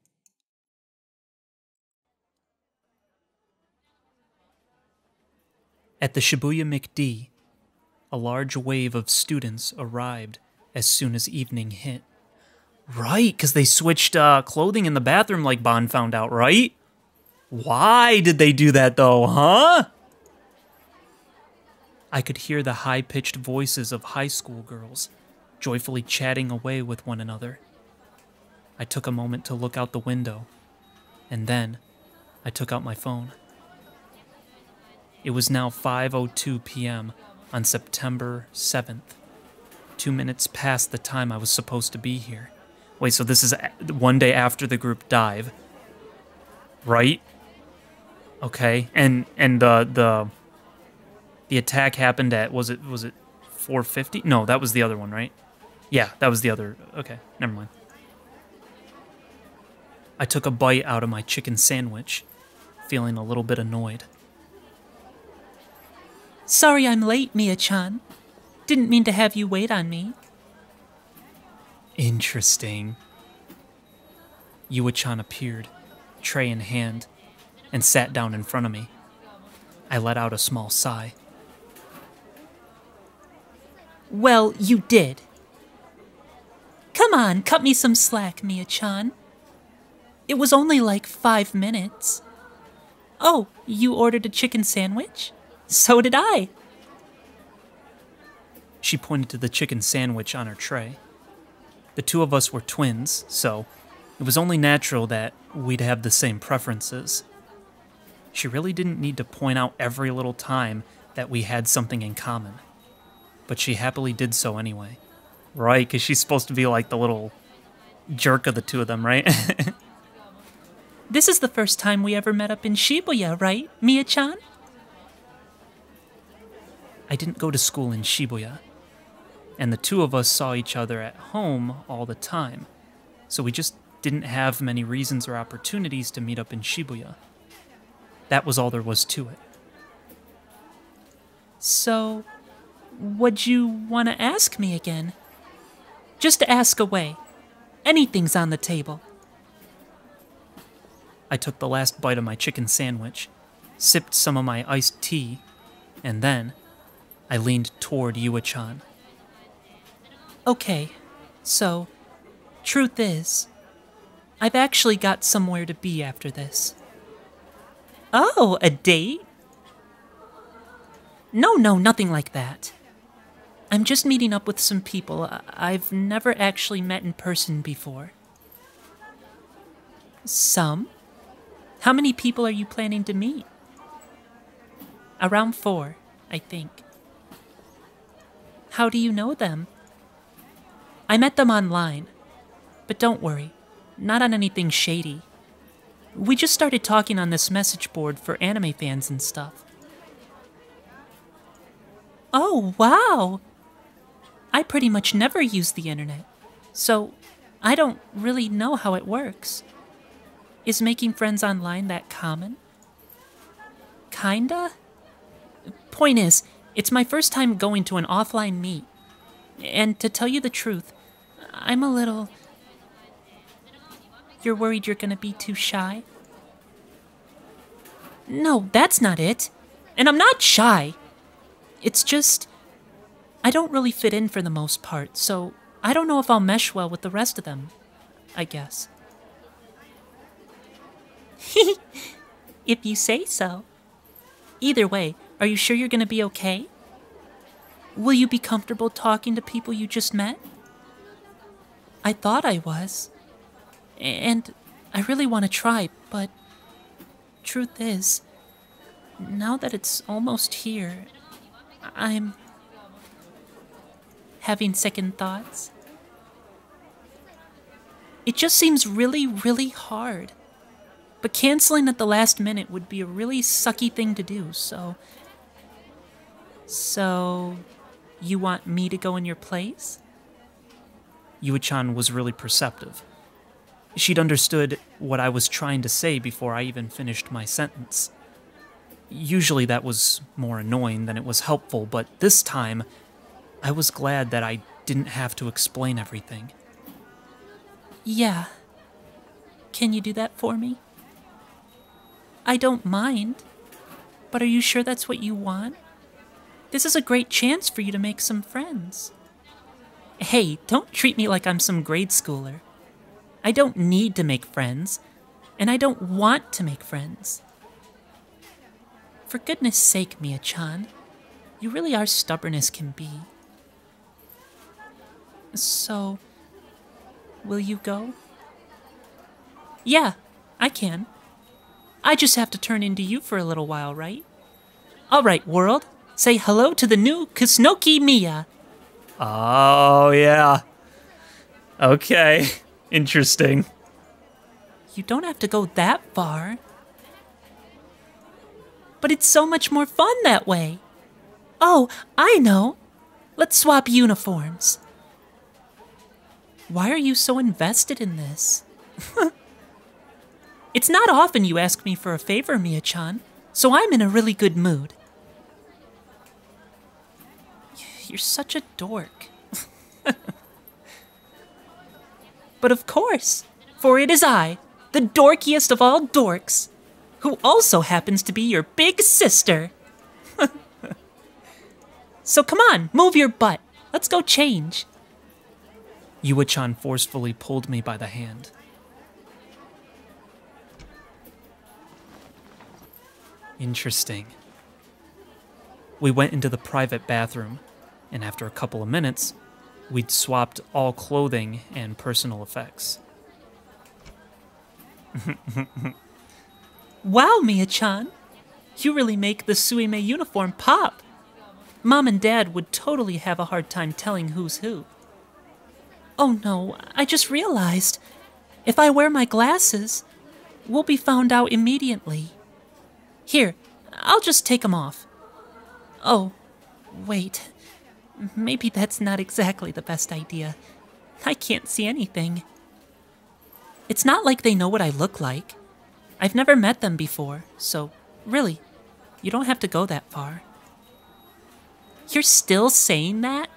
At the Shibuya McD, a large wave of students arrived as soon as evening hit. Right, because they switched clothing in the bathroom like Bon found out, right? Why did they do that though, huh? I could hear the high-pitched voices of high school girls joyfully chatting away with one another. I took a moment to look out the window, and then I took out my phone. It was now 5:02 p.m. on September 7th, 2 minutes past the time I was supposed to be here. Wait, so this is one day after the group dive, right? Okay, and the attack happened at, was it 4:50? No, that was the other one, right? Yeah, that was the other. Okay, never mind. I took a bite out of my chicken sandwich, feeling a little bit annoyed.
Sorry I'm late, Mia-chan. Didn't mean to have you wait on me.
Interesting. Yua-chan appeared, tray in hand, and sat down in front of me. I let out a small sigh.
Well, you did. Come on, cut me some slack, Mia-chan. It was only like 5 minutes. Oh, you ordered a chicken sandwich? So did I.
She pointed to the chicken sandwich on her tray. The two of us were twins, so it was only natural that we'd have the same preferences. She really didn't need to point out every little time that we had something in common, but she happily did so anyway. Right, because she's supposed to be like the little jerk of the two of them, right?
This is the first time we ever met up in Shibuya, right, Mia-chan?
I didn't go to school in Shibuya, and the two of us saw each other at home all the time, so we just didn't have many reasons or opportunities to meet up in Shibuya. That was all there was to it.
So, what'd you want to ask me again? Just ask away. Anything's on the table.
I took the last bite of my chicken sandwich, sipped some of my iced tea, and then I leaned toward Yua-chan.
Okay, so, truth is, I've actually got somewhere to be after this. Oh, a date? No, nothing like that. I'm just meeting up with some people I've never actually met in person before. Some? How many people are you planning to meet? Around 4, I think. How do you know them? I met them online. But don't worry, not on anything shady. We just started talking on this message board for anime fans and stuff. Oh, wow! I pretty much never use the internet, so I don't really know how it works. Is making friends online that common? Kinda? Point is, it's my first time going to an offline meet, and to tell you the truth, I'm a little... You're worried you're gonna be too shy? No, that's not it. And I'm not shy. It's just... I don't really fit in for the most part, so I don't know if I'll mesh well with the rest of them, I guess. If you say so. Either way, are you sure you're gonna be okay? Will you be comfortable talking to people you just met? I thought I was. And I really want to try, but truth is, now that it's almost here, I'm having second thoughts. It just seems really, really hard. But canceling at the last minute would be a really sucky thing to do, so... So... You want me to go in your place?
Yua-chan was really perceptive. She'd understood what I was trying to say before I even finished my sentence. Usually that was more annoying than it was helpful, but this time, I was glad that I didn't have to explain everything.
Yeah. Can you do that for me? I don't mind. But are you sure that's what you want? This is a great chance for you to make some friends. Hey, don't treat me like I'm some grade schooler. I don't need to make friends, and I don't want to make friends. For goodness sake, Mia-chan, you really are stubborn as can be. So, will you go? Yeah, I can. I just have to turn into you for a little while, right? Alright, world, say hello to the new Kusunoki Mia.
Oh, yeah. Okay, interesting.
You don't have to go that far. But it's so much more fun that way. Oh, I know. Let's swap uniforms. Why are you so invested in this? It's not often you ask me for a favor, Mia-chan, so I'm in a really good mood. You're such a dork. But of course, for it is I, the dorkiest of all dorks, who also happens to be your big sister. So come on, move your butt. Let's go change.
Yua-chan forcefully pulled me by the hand. Interesting. We went into the private bathroom, and after a couple of minutes, we'd swapped all clothing and personal effects.
Wow, Mia-chan. You really make the Suime uniform pop. Mom and Dad would totally have a hard time telling who's who. Oh no, I just realized. If I wear my glasses, we'll be found out immediately. Here, I'll just take them off. Oh, wait. Maybe that's not exactly the best idea. I can't see anything. It's not like they know what I look like. I've never met them before, so really, you don't have to go that far. You're still saying that?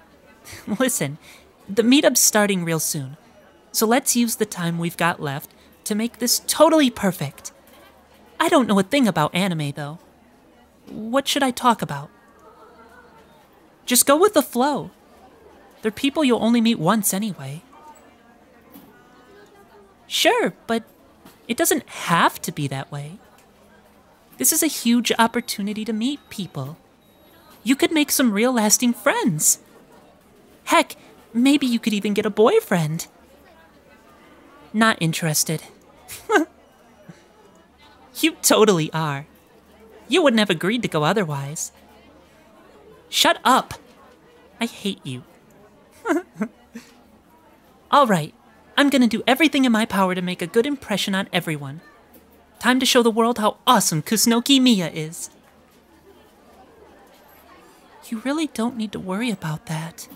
Listen, the meetup's starting real soon, so let's use the time we've got left to make this totally perfect. I don't know a thing about anime, though. What should I talk about? Just go with the flow. They're people you'll only meet once anyway. Sure, but it doesn't have to be that way. This is a huge opportunity to meet people. You could make some real lasting friends. Heck, maybe you could even get a boyfriend. Not interested. You totally are. You wouldn't have agreed to go otherwise. Shut up. I hate you. All right, I'm gonna do everything in my power to make a good impression on everyone. Time to show the world how awesome Kusunoki Mia is. You really don't need to worry about that.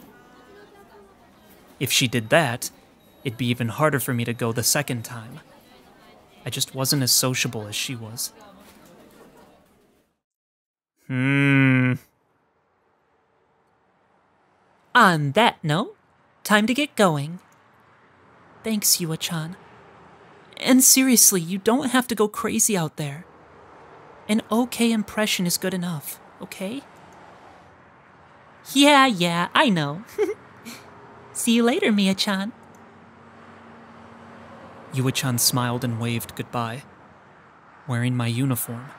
If she did that, it'd be even harder for me to go the second time. I just wasn't as sociable as she was.
On that note, time to get going. Thanks, Yua-chan. And seriously, you don't have to go crazy out there. An okay impression is good enough, okay? Yeah, I know. See you later, Mia-chan.
Yua-chan smiled and waved goodbye, wearing my uniform,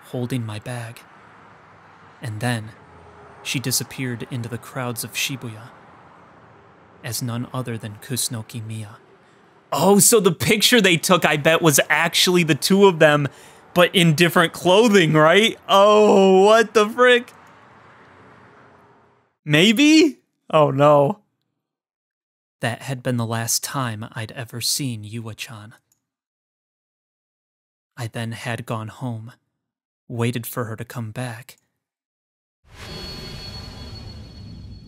holding my bag. And then, she disappeared into the crowds of Shibuya, as none other than Kusunoki Mia.
Oh, so the picture they took, I bet, was actually the two of them, but in different clothing, right? Oh, what the frick? Maybe? Oh, no.
That had been the last time I'd ever seen Yua-chan. I then had gone home, waited for her to come back.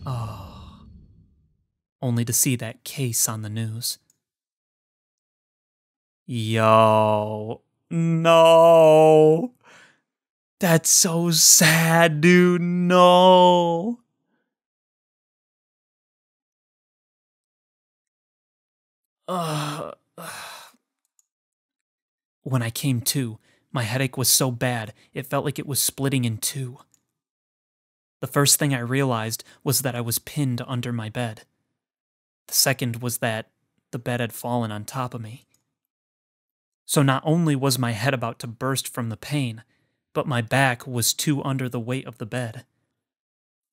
Oh. Only to see that case on the news.
Yo. No. That's so sad, dude. No.
When I came to, my headache was so bad, it felt like it was splitting in two. The first thing I realized was that I was pinned under my bed. The second was that the bed had fallen on top of me. So not only was my head about to burst from the pain, but my back was too under the weight of the bed.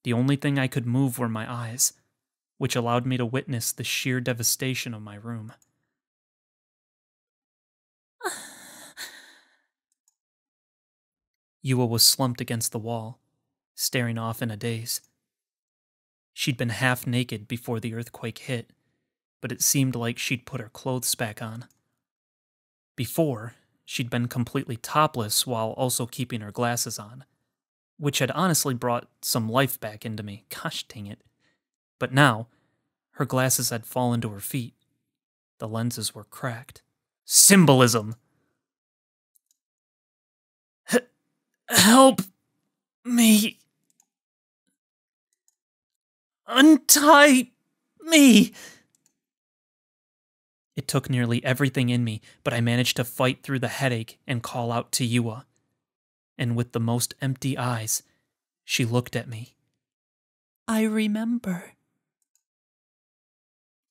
The only thing I could move were my eyes, which allowed me to witness the sheer devastation of my room. Yua was slumped against the wall, staring off in a daze. She'd been half naked before the earthquake hit, but it seemed like she'd put her clothes back on. Before, she'd been completely topless while also keeping her glasses on, which had honestly brought some life back into me. Gosh dang it. But now, her glasses had fallen to her feet. The lenses were cracked.
Symbolism. Help me. Untie me.
It took nearly everything in me, but I managed to fight through the headache and call out to Yua. And with the most empty eyes, she looked at me.
I remember.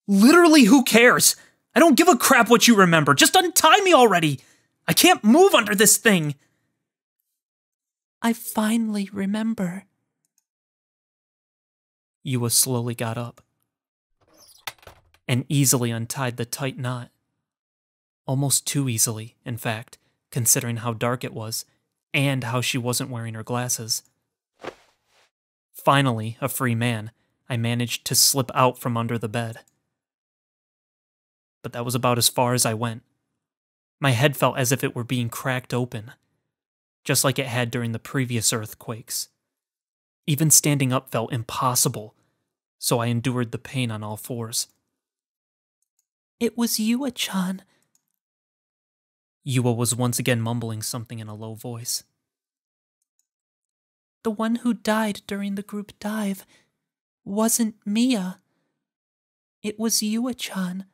Literally, who cares? I don't give a crap what you remember. Just untie me already. I can't move under this thing.
I finally remember.
Yua slowly got up and easily untied the tight knot. Almost too easily, in fact, considering how dark it was and how she wasn't wearing her glasses. Finally, a free man, I managed to slip out from under the bed. But that was about as far as I went. My head felt as if it were being cracked open, just like it had during the previous earthquakes. Even standing up felt impossible, so I endured the pain on all fours.
It was Yua-chan.
Yua was once again mumbling something in a low voice.
The one who died during the group dive wasn't Mia. It was Yua-chan.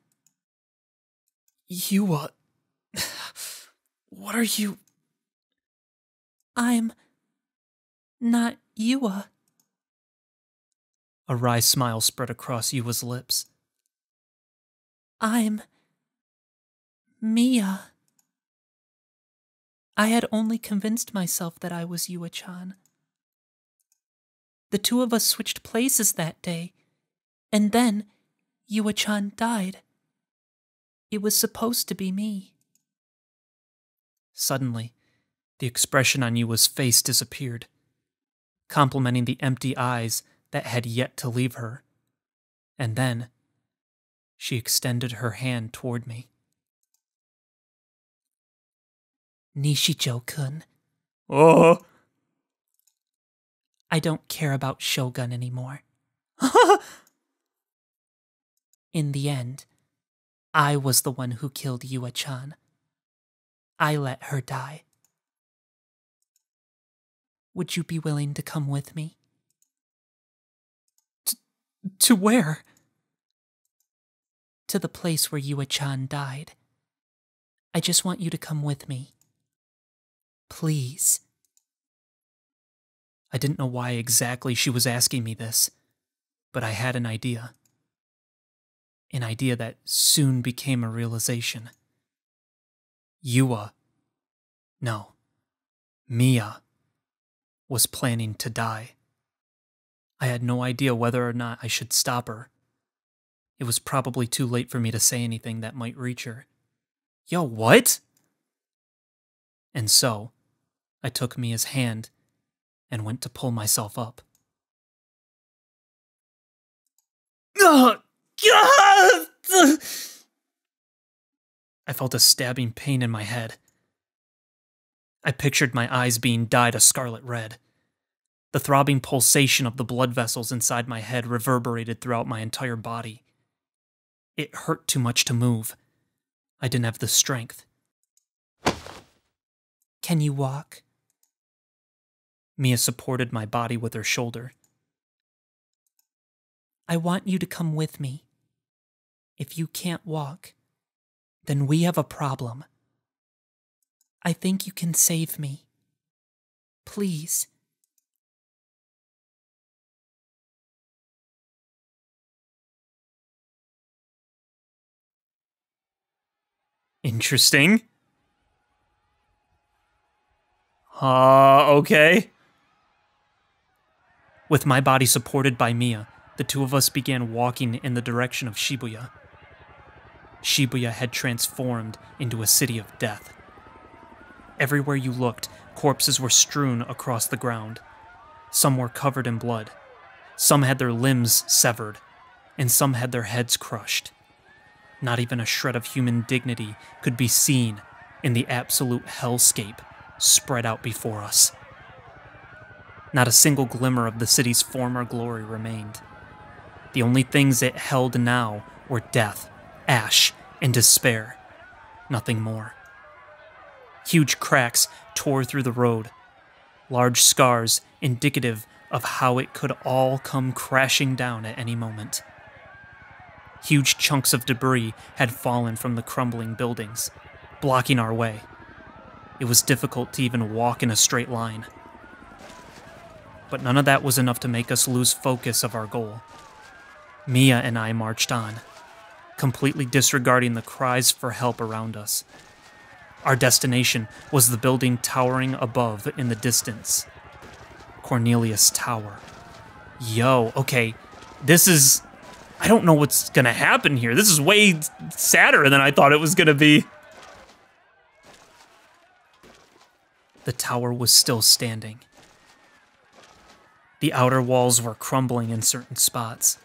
Yua... What are you...
I'm not Yua.
A wry smile spread across Yua's lips.
I'm Mia. I had only convinced myself that I was Yua-chan. The two of us switched places that day, and then Yua-chan died. It was supposed to be me.
Suddenly, the expression on Yua's face disappeared, complementing the empty eyes that had yet to leave her. And then, she extended her hand toward me.
Nishijo-kun.
Oh!
I don't care about Shogun anymore. In the end, I was the one who killed Yua-chan. I let her die. Would you be willing to come with me?
To where?
To the place where Yua-chan died. I just want you to come with me. Please.
I didn't know why exactly she was asking me this, but I had an idea. An idea that soon became a realization. Mia, was planning to die. I had no idea whether or not I should stop her. It was probably too late for me to say anything that might reach her. Yo, what? And so, I took Mia's hand and went to pull myself up. Oh, God! I felt a stabbing pain in my head. I pictured my eyes being dyed a scarlet red. The throbbing pulsation of the blood vessels inside my head reverberated throughout my entire body. It hurt too much to move. I didn't have the strength.
Can you walk?
Mia supported my body with her shoulder.
I want you to come with me. If you can't walk, then we have a problem. I think you can save me. Please.
Interesting. Okay. With my body supported by Mia, the two of us began walking in the direction of Shibuya. Shibuya had transformed into a city of death. Everywhere you looked, corpses were strewn across the ground. Some were covered in blood. Some had their limbs severed, and some had their heads crushed. Not even a shred of human dignity could be seen in the absolute hellscape spread out before us. Not a single glimmer of the city's former glory remained. The only things it held now were death, ash, and despair. Nothing more. Huge cracks tore through the road, large scars indicative of how it could all come crashing down at any moment. Huge chunks of debris had fallen from the crumbling buildings, blocking our way. It was difficult to even walk in a straight line. But none of that was enough to make us lose focus of our goal. Mia and I marched on, completely disregarding the cries for help around us. Our destination was the building towering above in the distance. Cornelius Tower. Yo, okay,
This is... I don't know what's gonna happen here. This is way sadder than I thought it was gonna be.
The tower was still standing. The outer walls were crumbling in certain spots,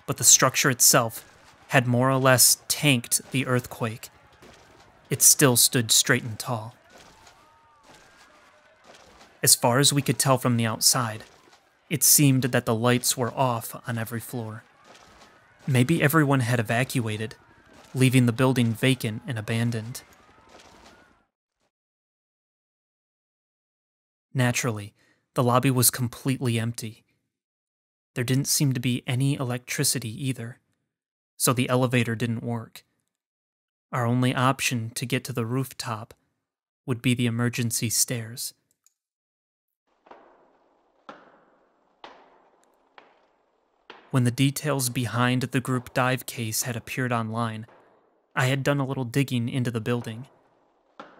but the structure itself had more or less tanked the earthquake. It still stood straight and tall. As far as we could tell from the outside, it seemed that the lights were off on every floor. Maybe everyone had evacuated, leaving the building vacant and abandoned. Naturally, the lobby was completely empty. There didn't seem to be any electricity either, so the elevator didn't work. Our only option to get to the rooftop would be the emergency stairs. When the details behind the group dive case had appeared online, I had done a little digging into the building.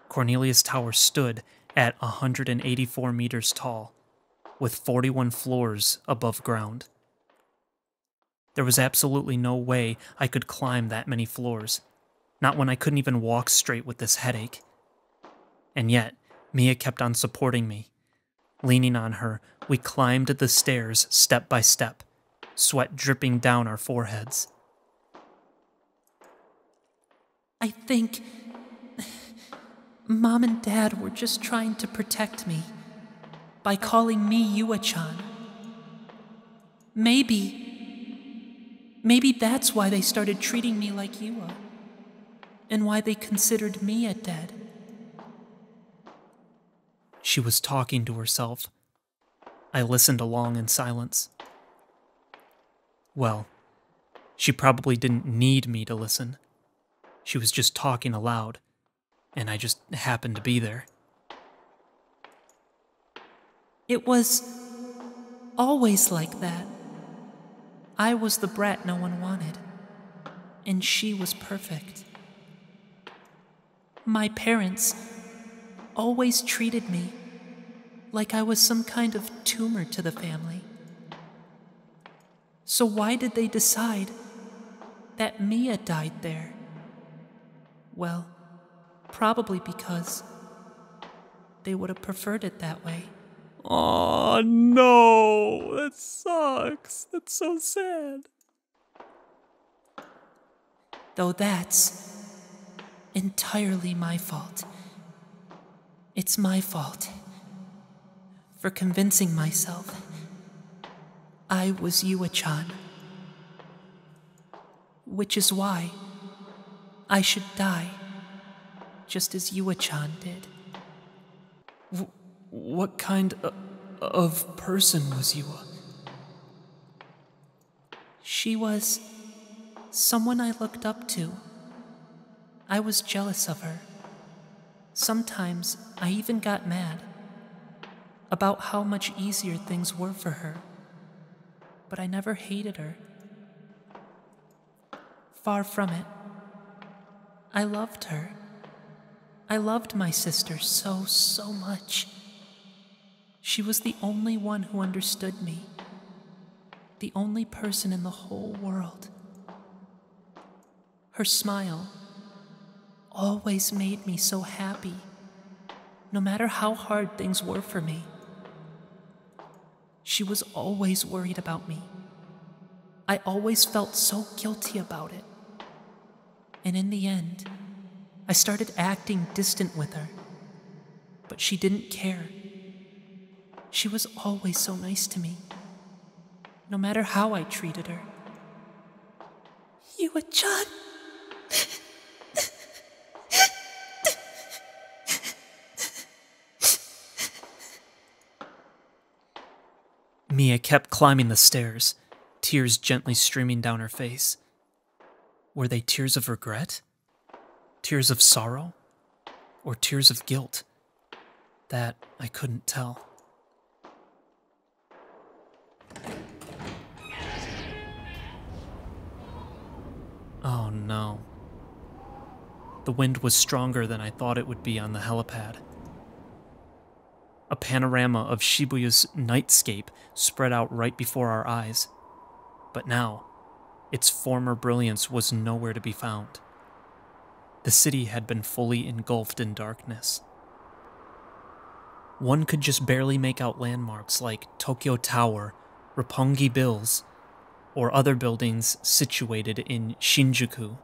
Cornelius Tower stood at 184 meters tall, with 41 floors above ground. There was absolutely no way I could climb that many floors, not when I couldn't even walk straight with this headache. And yet, Mia kept on supporting me. Leaning on her, we climbed the stairs step by step, sweat dripping down our foreheads.
I think Mom and Dad were just trying to protect me by calling me Yua-chan. Maybe that's why they started treating me like Yua, and why they considered Mia dead.
She was talking to herself. I listened along in silence. Well, she probably didn't need me to listen. She was just talking aloud, and I just happened to be there.
It was always like that. I was the brat no one wanted, and she was perfect. My parents always treated me like I was some kind of tumor to the family. So why did they decide that Mia died there? Well, probably because they would have preferred it that way.
Oh no, that sucks. That's so sad.
Though that's entirely my fault. It's my fault for convincing myself I was Yua-chan. Which is why I should die, just as Yua-chan did.
What kind of person was Yua?
She was someone I looked up to. I was jealous of her. Sometimes I even got mad about how much easier things were for her. But I never hated her. Far from it. I loved her. I loved my sister so much. She was the only one who understood me. The only person in the whole world. Her smile always made me so happy, no matter how hard things were for me. She was always worried about me. I always felt so guilty about it. And in the end, I started acting distant with her. But she didn't care. She was always so nice to me, no matter how I treated her. Yua-chan.
Mia kept climbing the stairs, tears gently streaming down her face. Were they tears of regret? Tears of sorrow? Or tears of guilt? That I couldn't tell. Oh no. The wind was stronger than I thought it would be on the helipad. A panorama of Shibuya's nightscape spread out right before our eyes. But now, its former brilliance was nowhere to be found. The city had been fully engulfed in darkness. One could just barely make out landmarks like Tokyo Tower, Roppongi Bills, or other buildings situated in Shinjuku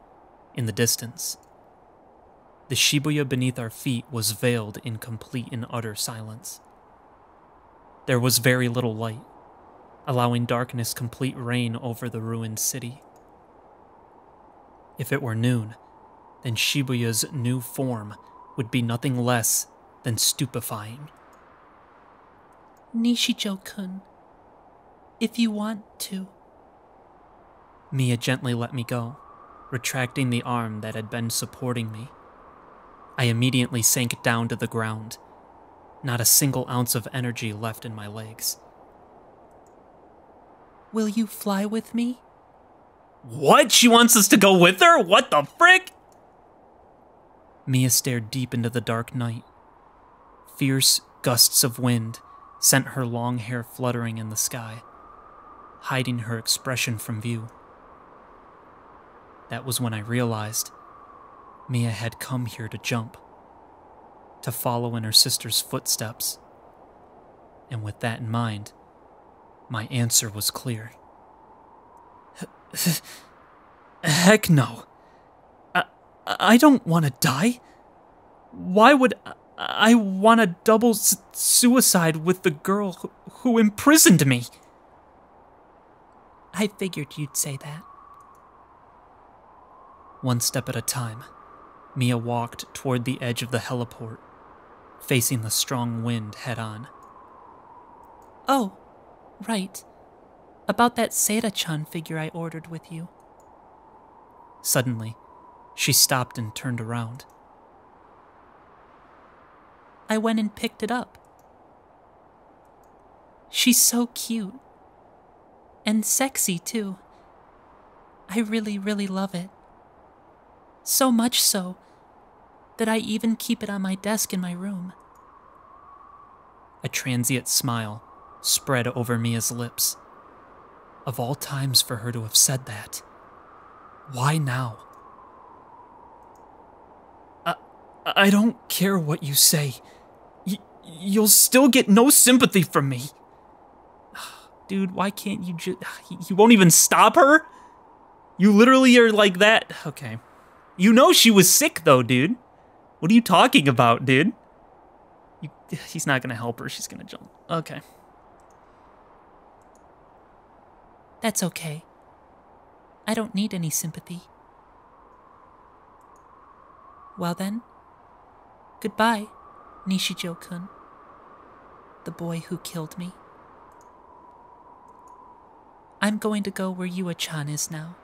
in the distance. The Shibuya beneath our feet was veiled in complete and utter silence. There was very little light, allowing darkness complete reign over the ruined city. If it were noon, then Shibuya's new form would be nothing less than stupefying.
Nishijo-kun, if you want to.
Mia gently let me go, retracting the arm that had been supporting me. I immediately sank down to the ground, not a single ounce of energy left in my legs.
Will you fly with me?
What? She wants us to go with her? What the frick?
Mia stared deep into the dark night. Fierce gusts of wind sent her long hair fluttering in the sky, hiding her expression from view. That was when I realized Mia had come here to jump, to follow in her sister's footsteps. And with that in mind, my answer was clear. Heck no. I don't want to die. Why would I want a double suicide with the girl who imprisoned me?
I figured you'd say that.
One step at a time, Mia walked toward the edge of the heliport, facing the strong wind head-on.
Oh, right. About that Seira-chan figure I ordered with you.
Suddenly, she stopped and turned around.
I went and picked it up. She's so cute. And sexy, too. I really, really love it. So much so that I even keep it on my desk in my room.
A transient smile spread over Mia's lips. Of all times for her to have said that. Why now? I don't care what you say. You'll still get no sympathy from me.
Dude, why can't you just... You won't even stop her? You literally are like that... Okay. You know she was sick, though, dude. What are you talking about, dude? He's not gonna help her. She's gonna jump. Okay.
That's okay. I don't need any sympathy. Well then, goodbye, Nishijo-kun, the boy who killed me. I'm going to go where Yua-chan is now.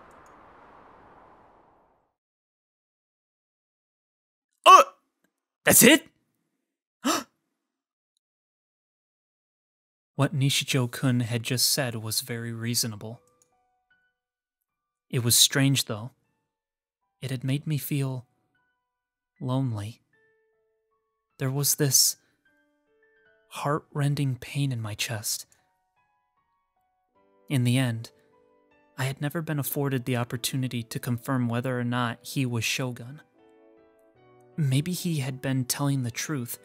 That's it?
What Nishijo-kun had just said was very reasonable. It was strange, though. It had made me feel lonely. There was this heart-rending pain in my chest. In the end, I had never been afforded the opportunity to confirm whether or not he was Shogun. Maybe he had been telling the truth,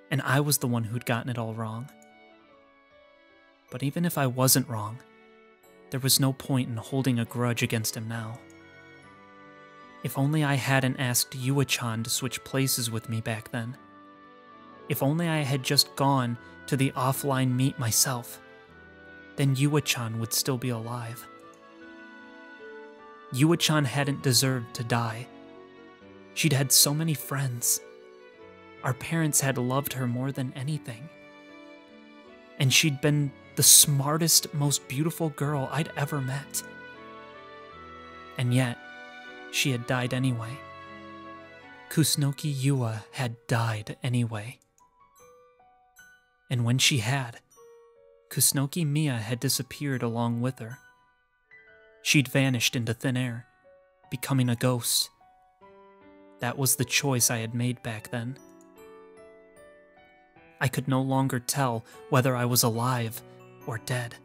and I was the one who'd gotten it all wrong. But even if I wasn't wrong, there was no point in holding a grudge against him now. If only I hadn't asked Yua-chan to switch places with me back then. If only I had just gone to the offline meet myself, then Yua-chan would still be alive. Yua-chan hadn't deserved to die. She'd had so many friends. Our parents had loved her more than anything. And she'd been the smartest, most beautiful girl I'd ever met. And yet, she had died anyway. Kusunoki Yua had died anyway. And when she had, Kusunoki Mia had disappeared along with her. She'd vanished into thin air, becoming a ghost. That was the choice I had made back then. I could no longer tell whether I was alive or dead.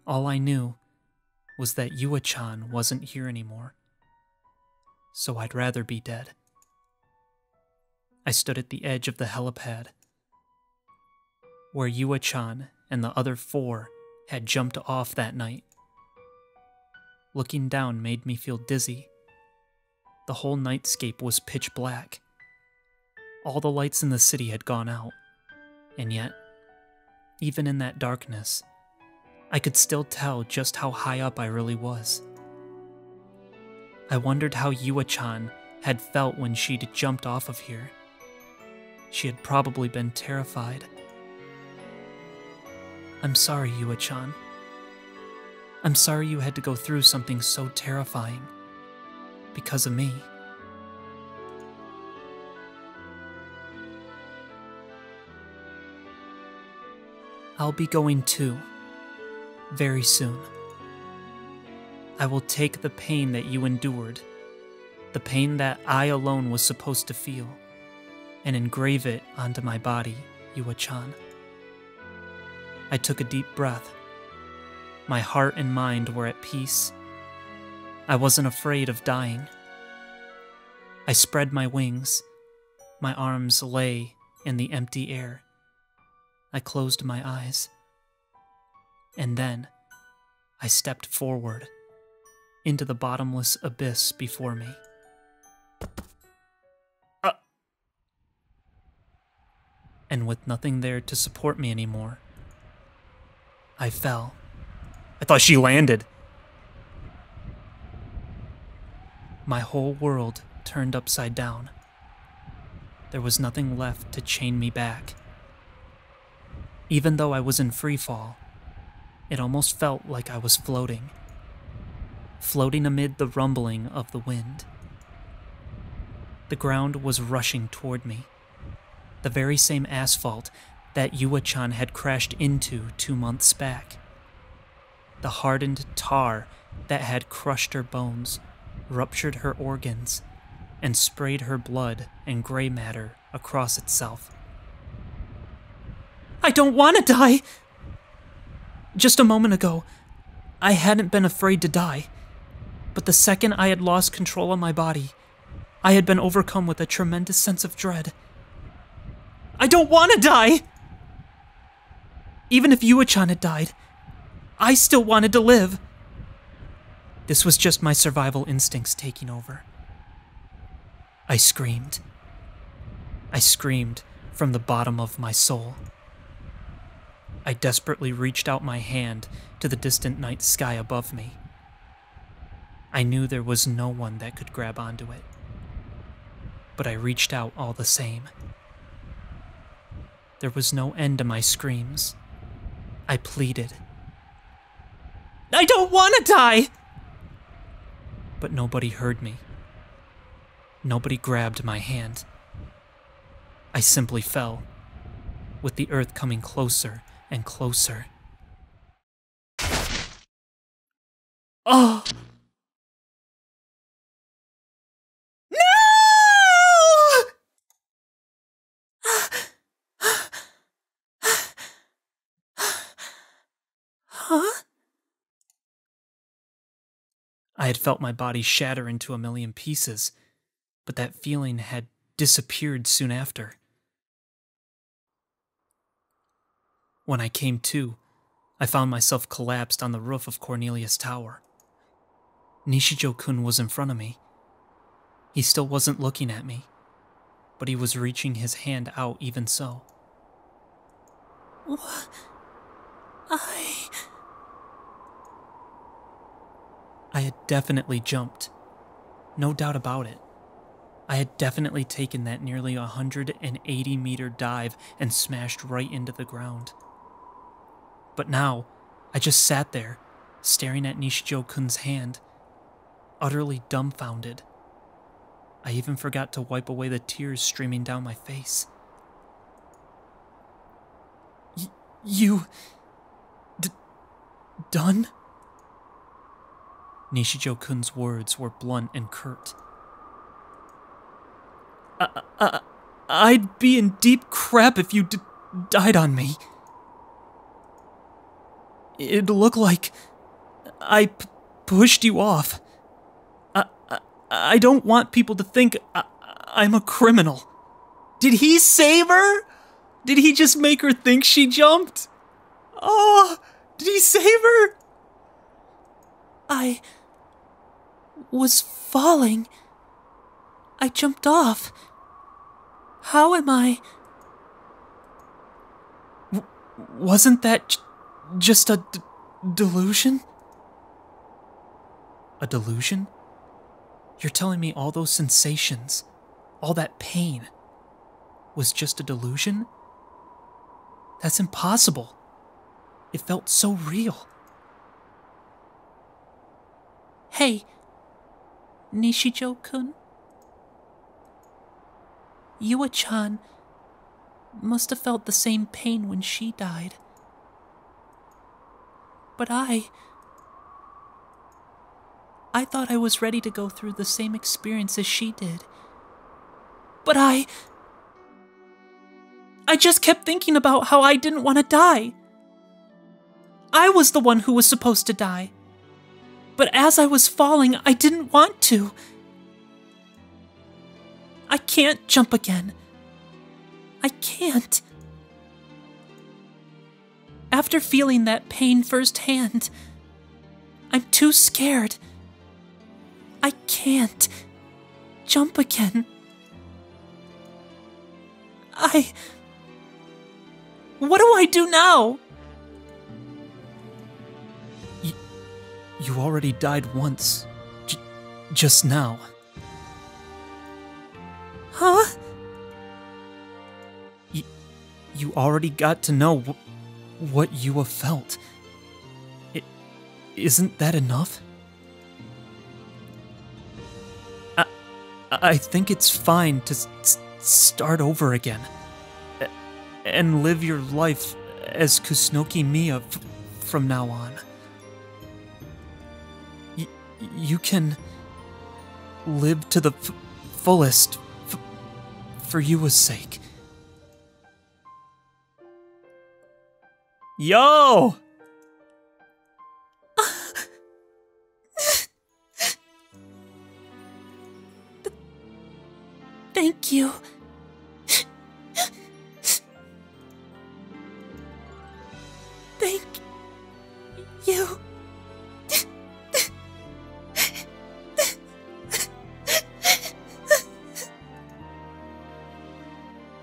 All I knew was that Yua-chan wasn't here anymore. So I'd rather be dead. I stood at the edge of the helipad, where Yua-chan and the other 4 had jumped off that night. Looking down made me feel dizzy. The whole nightscape was pitch black. All the lights in the city had gone out, and yet, even in that darkness, I could still tell just how high up I really was. I wondered how Yua-chan had felt when she'd jumped off of here. She had probably been terrified. I'm sorry, Yua-chan. I'm sorry you had to go through something so terrifying. Because of me. I'll be going too. Very soon. I will take the pain that you endured, the pain that I alone was supposed to feel, and engrave it onto my body, Yua-chan. I took a deep breath. My heart and mind were at peace. I wasn't afraid of dying. I spread my wings. My arms lay in the empty air. I closed my eyes. And then I stepped forward into the bottomless abyss before me. And with nothing there to support me anymore, I fell.
I thought she landed.
My whole world turned upside down. There was nothing left to chain me back. Even though I was in free fall, it almost felt like I was floating. Floating amid the rumbling of the wind. The ground was rushing toward me. The very same asphalt that Yua-chan had crashed into 2 months back. The hardened tar that had crushed her bones, ruptured her organs, and sprayed her blood and gray matter across itself. I don't want to die! Just a moment ago, I hadn't been afraid to die, but the second I had lost control of my body, I had been overcome with a tremendous sense of dread. I don't want to die! Even if Yua-chan had died, I still wanted to live. This was just my survival instincts taking over. I screamed. I screamed from the bottom of my soul. I desperately reached out my hand to the distant night sky above me. I knew there was no one that could grab onto it, but I reached out all the same. There was no end to my screams. I pleaded. I don't want to die! But nobody heard me. Nobody grabbed my hand. I simply fell, with the earth coming closer and closer. Oh! No! Huh? I had felt my body shatter into a million pieces, but that feeling had disappeared soon after. When I came to, I found myself collapsed on the roof of Cornelius Tower. Nishijo-kun was in front of me. He still wasn't looking at me, but he was reaching his hand out even so. What? I had definitely jumped. No doubt about it. I had definitely taken that nearly 180-meter dive and smashed right into the ground. But now, I just sat there, staring at Nishijo-kun's hand, utterly dumbfounded. I even forgot to wipe away the tears streaming down my face. You... done? Nishijo-kun's words were blunt and curt. I'd be in deep crap if you died on me. It looked like I pushed you off. I don't want people to think I'm a criminal. Did he save her? Did he just make her think she jumped? Oh, did he save her?
I was falling. I jumped off. How am I?
Wasn't that just a delusion? A delusion? You're telling me all those sensations, all that pain, was just a delusion? That's impossible. It felt so real.
Hey, Nishijo-kun? Yua-chan must have felt the same pain when she died. But I thought I was ready to go through the same experience as she did. But I just kept thinking about how I didn't want to die. I was the one who was supposed to die. But as I was falling, I didn't want to. I can't jump again. I can't. After feeling that pain firsthand, I'm too scared. I can't jump again. What do I do now?
You already died once. Just now.
Huh?
You already got to know what you have felt. Isn't that enough? I think it's fine to start over again. And live your life as Kusunoki Miya from now on. You can live to the fullest for Yua's sake.
Yo!
Thank you. Thank you.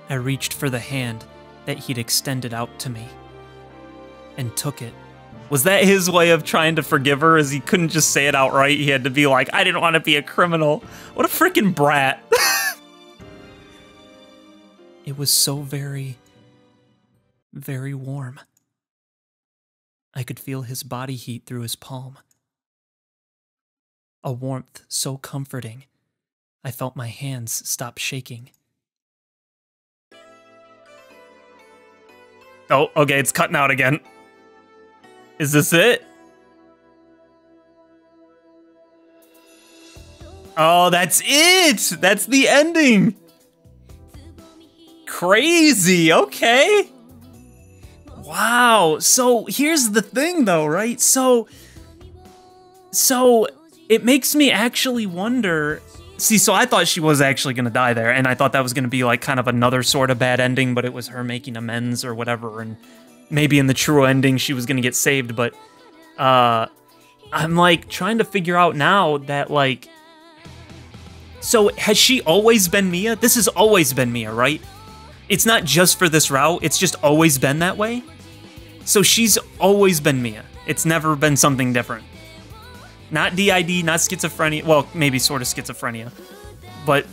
I reached for the hand that he'd extended out to me, and took it.
Was that his way of trying to forgive her, as he couldn't just say it outright? He had to be like, I didn't want to be a criminal. What a freaking brat.
It was so very, very warm. I could feel his body heat through his palm. A warmth so comforting, I felt my hands stop shaking.
Oh, okay, it's cutting out again. Is this it? Oh, that's it! That's the ending! Crazy, okay. Wow, so here's the thing though, right? So it makes me actually wonder. See, so I thought she was actually gonna die there, and I thought that was gonna be like kind of another sort of bad ending, but it was her making amends or whatever, and maybe in the true ending she was gonna get saved, but I'm like trying to figure out now that like, so has she always been Mia? This has always been Mia, right? It's not just for this route, it's just always been that way? So she's always been Mia. It's never been something different. Not DID, not schizophrenia. Well, maybe sort of schizophrenia. But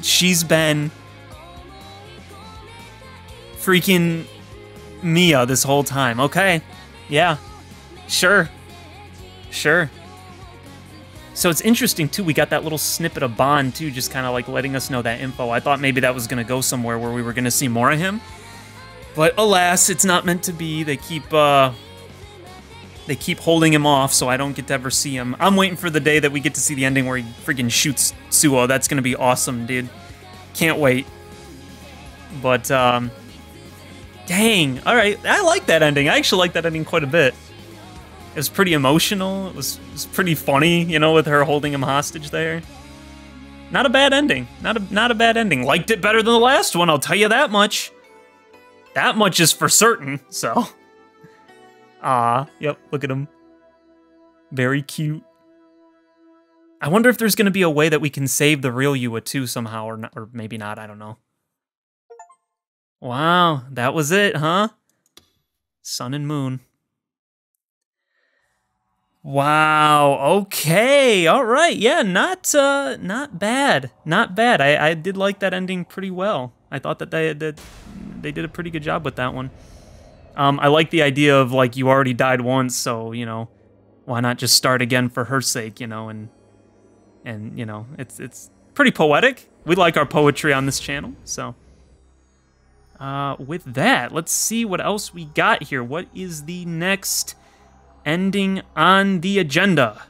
she's been freaking Mia this whole time. Okay. Yeah. Sure. So it's interesting, too. We got that little snippet of Bond, too, just kind of like letting us know that info. I thought maybe that was going to go somewhere where we were going to see more of him. But alas, it's not meant to be. They keep holding him off, so I don't get to ever see him. I'm waiting for the day that we get to see the ending where he freaking shoots Suo. That's going to be awesome, dude. Can't wait. But, dang. All right. I like that ending. I actually like that ending quite a bit. It was pretty emotional. It was pretty funny, you know, with her holding him hostage there. Not a bad ending. Not a bad ending. Liked it better than the last one, I'll tell you that much. That much is for certain, so. Yep, look at him. Very cute. I wonder if there's going to be a way that we can save the real Yua too somehow, or not, or maybe not, I don't know. Wow, that was it, huh? Sun and moon. Wow, okay, all right, yeah, not bad, not bad. I did like that ending pretty well. I thought that they did a pretty good job with that one. I like the idea of, like, you already died once, so, you know, why not just start again for her sake, you know, and you know, it's pretty poetic. We like our poetry on this channel, so. With that, let's see what else we got here. What is the next ending on the agenda?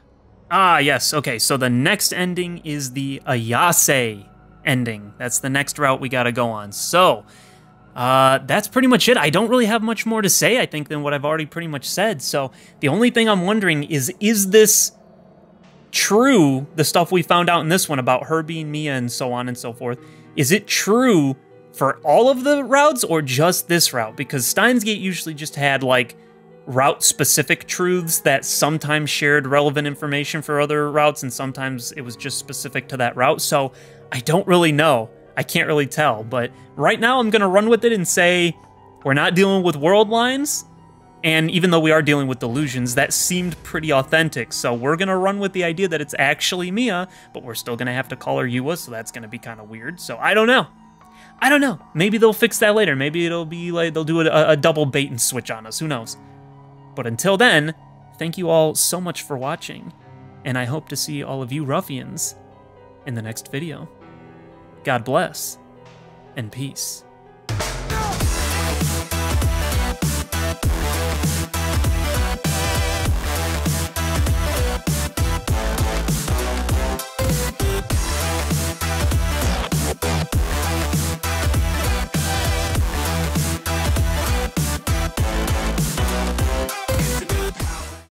Yes, okay, so the next ending is the Ayase ending. That's the next route we gotta go on. So, that's pretty much it. I don't really have much more to say, I think, than what I've already pretty much said. So, the only thing I'm wondering is this true, the stuff we found out in this one about her being Mia and so on and so forth? Is it true for all of the routes or just this route? Because Steins Gate usually just had, like, route-specific truths that sometimes shared relevant information for other routes, and sometimes it was just specific to that route. So I don't really know. I can't really tell. But right now I'm going to run with it and say we're not dealing with world lines, and even though we are dealing with delusions, that seemed pretty authentic. So we're going to run with the idea that it's actually Mia, but we're still going to have to call her Yua, so that's going to be kind of weird. So I don't know. I don't know. Maybe they'll fix that later. Maybe it'll be like they'll do a double bait and switch on us. Who knows? But until then, thank you all so much for watching, and I hope to see all of you ruffians in the next video. God bless, and peace.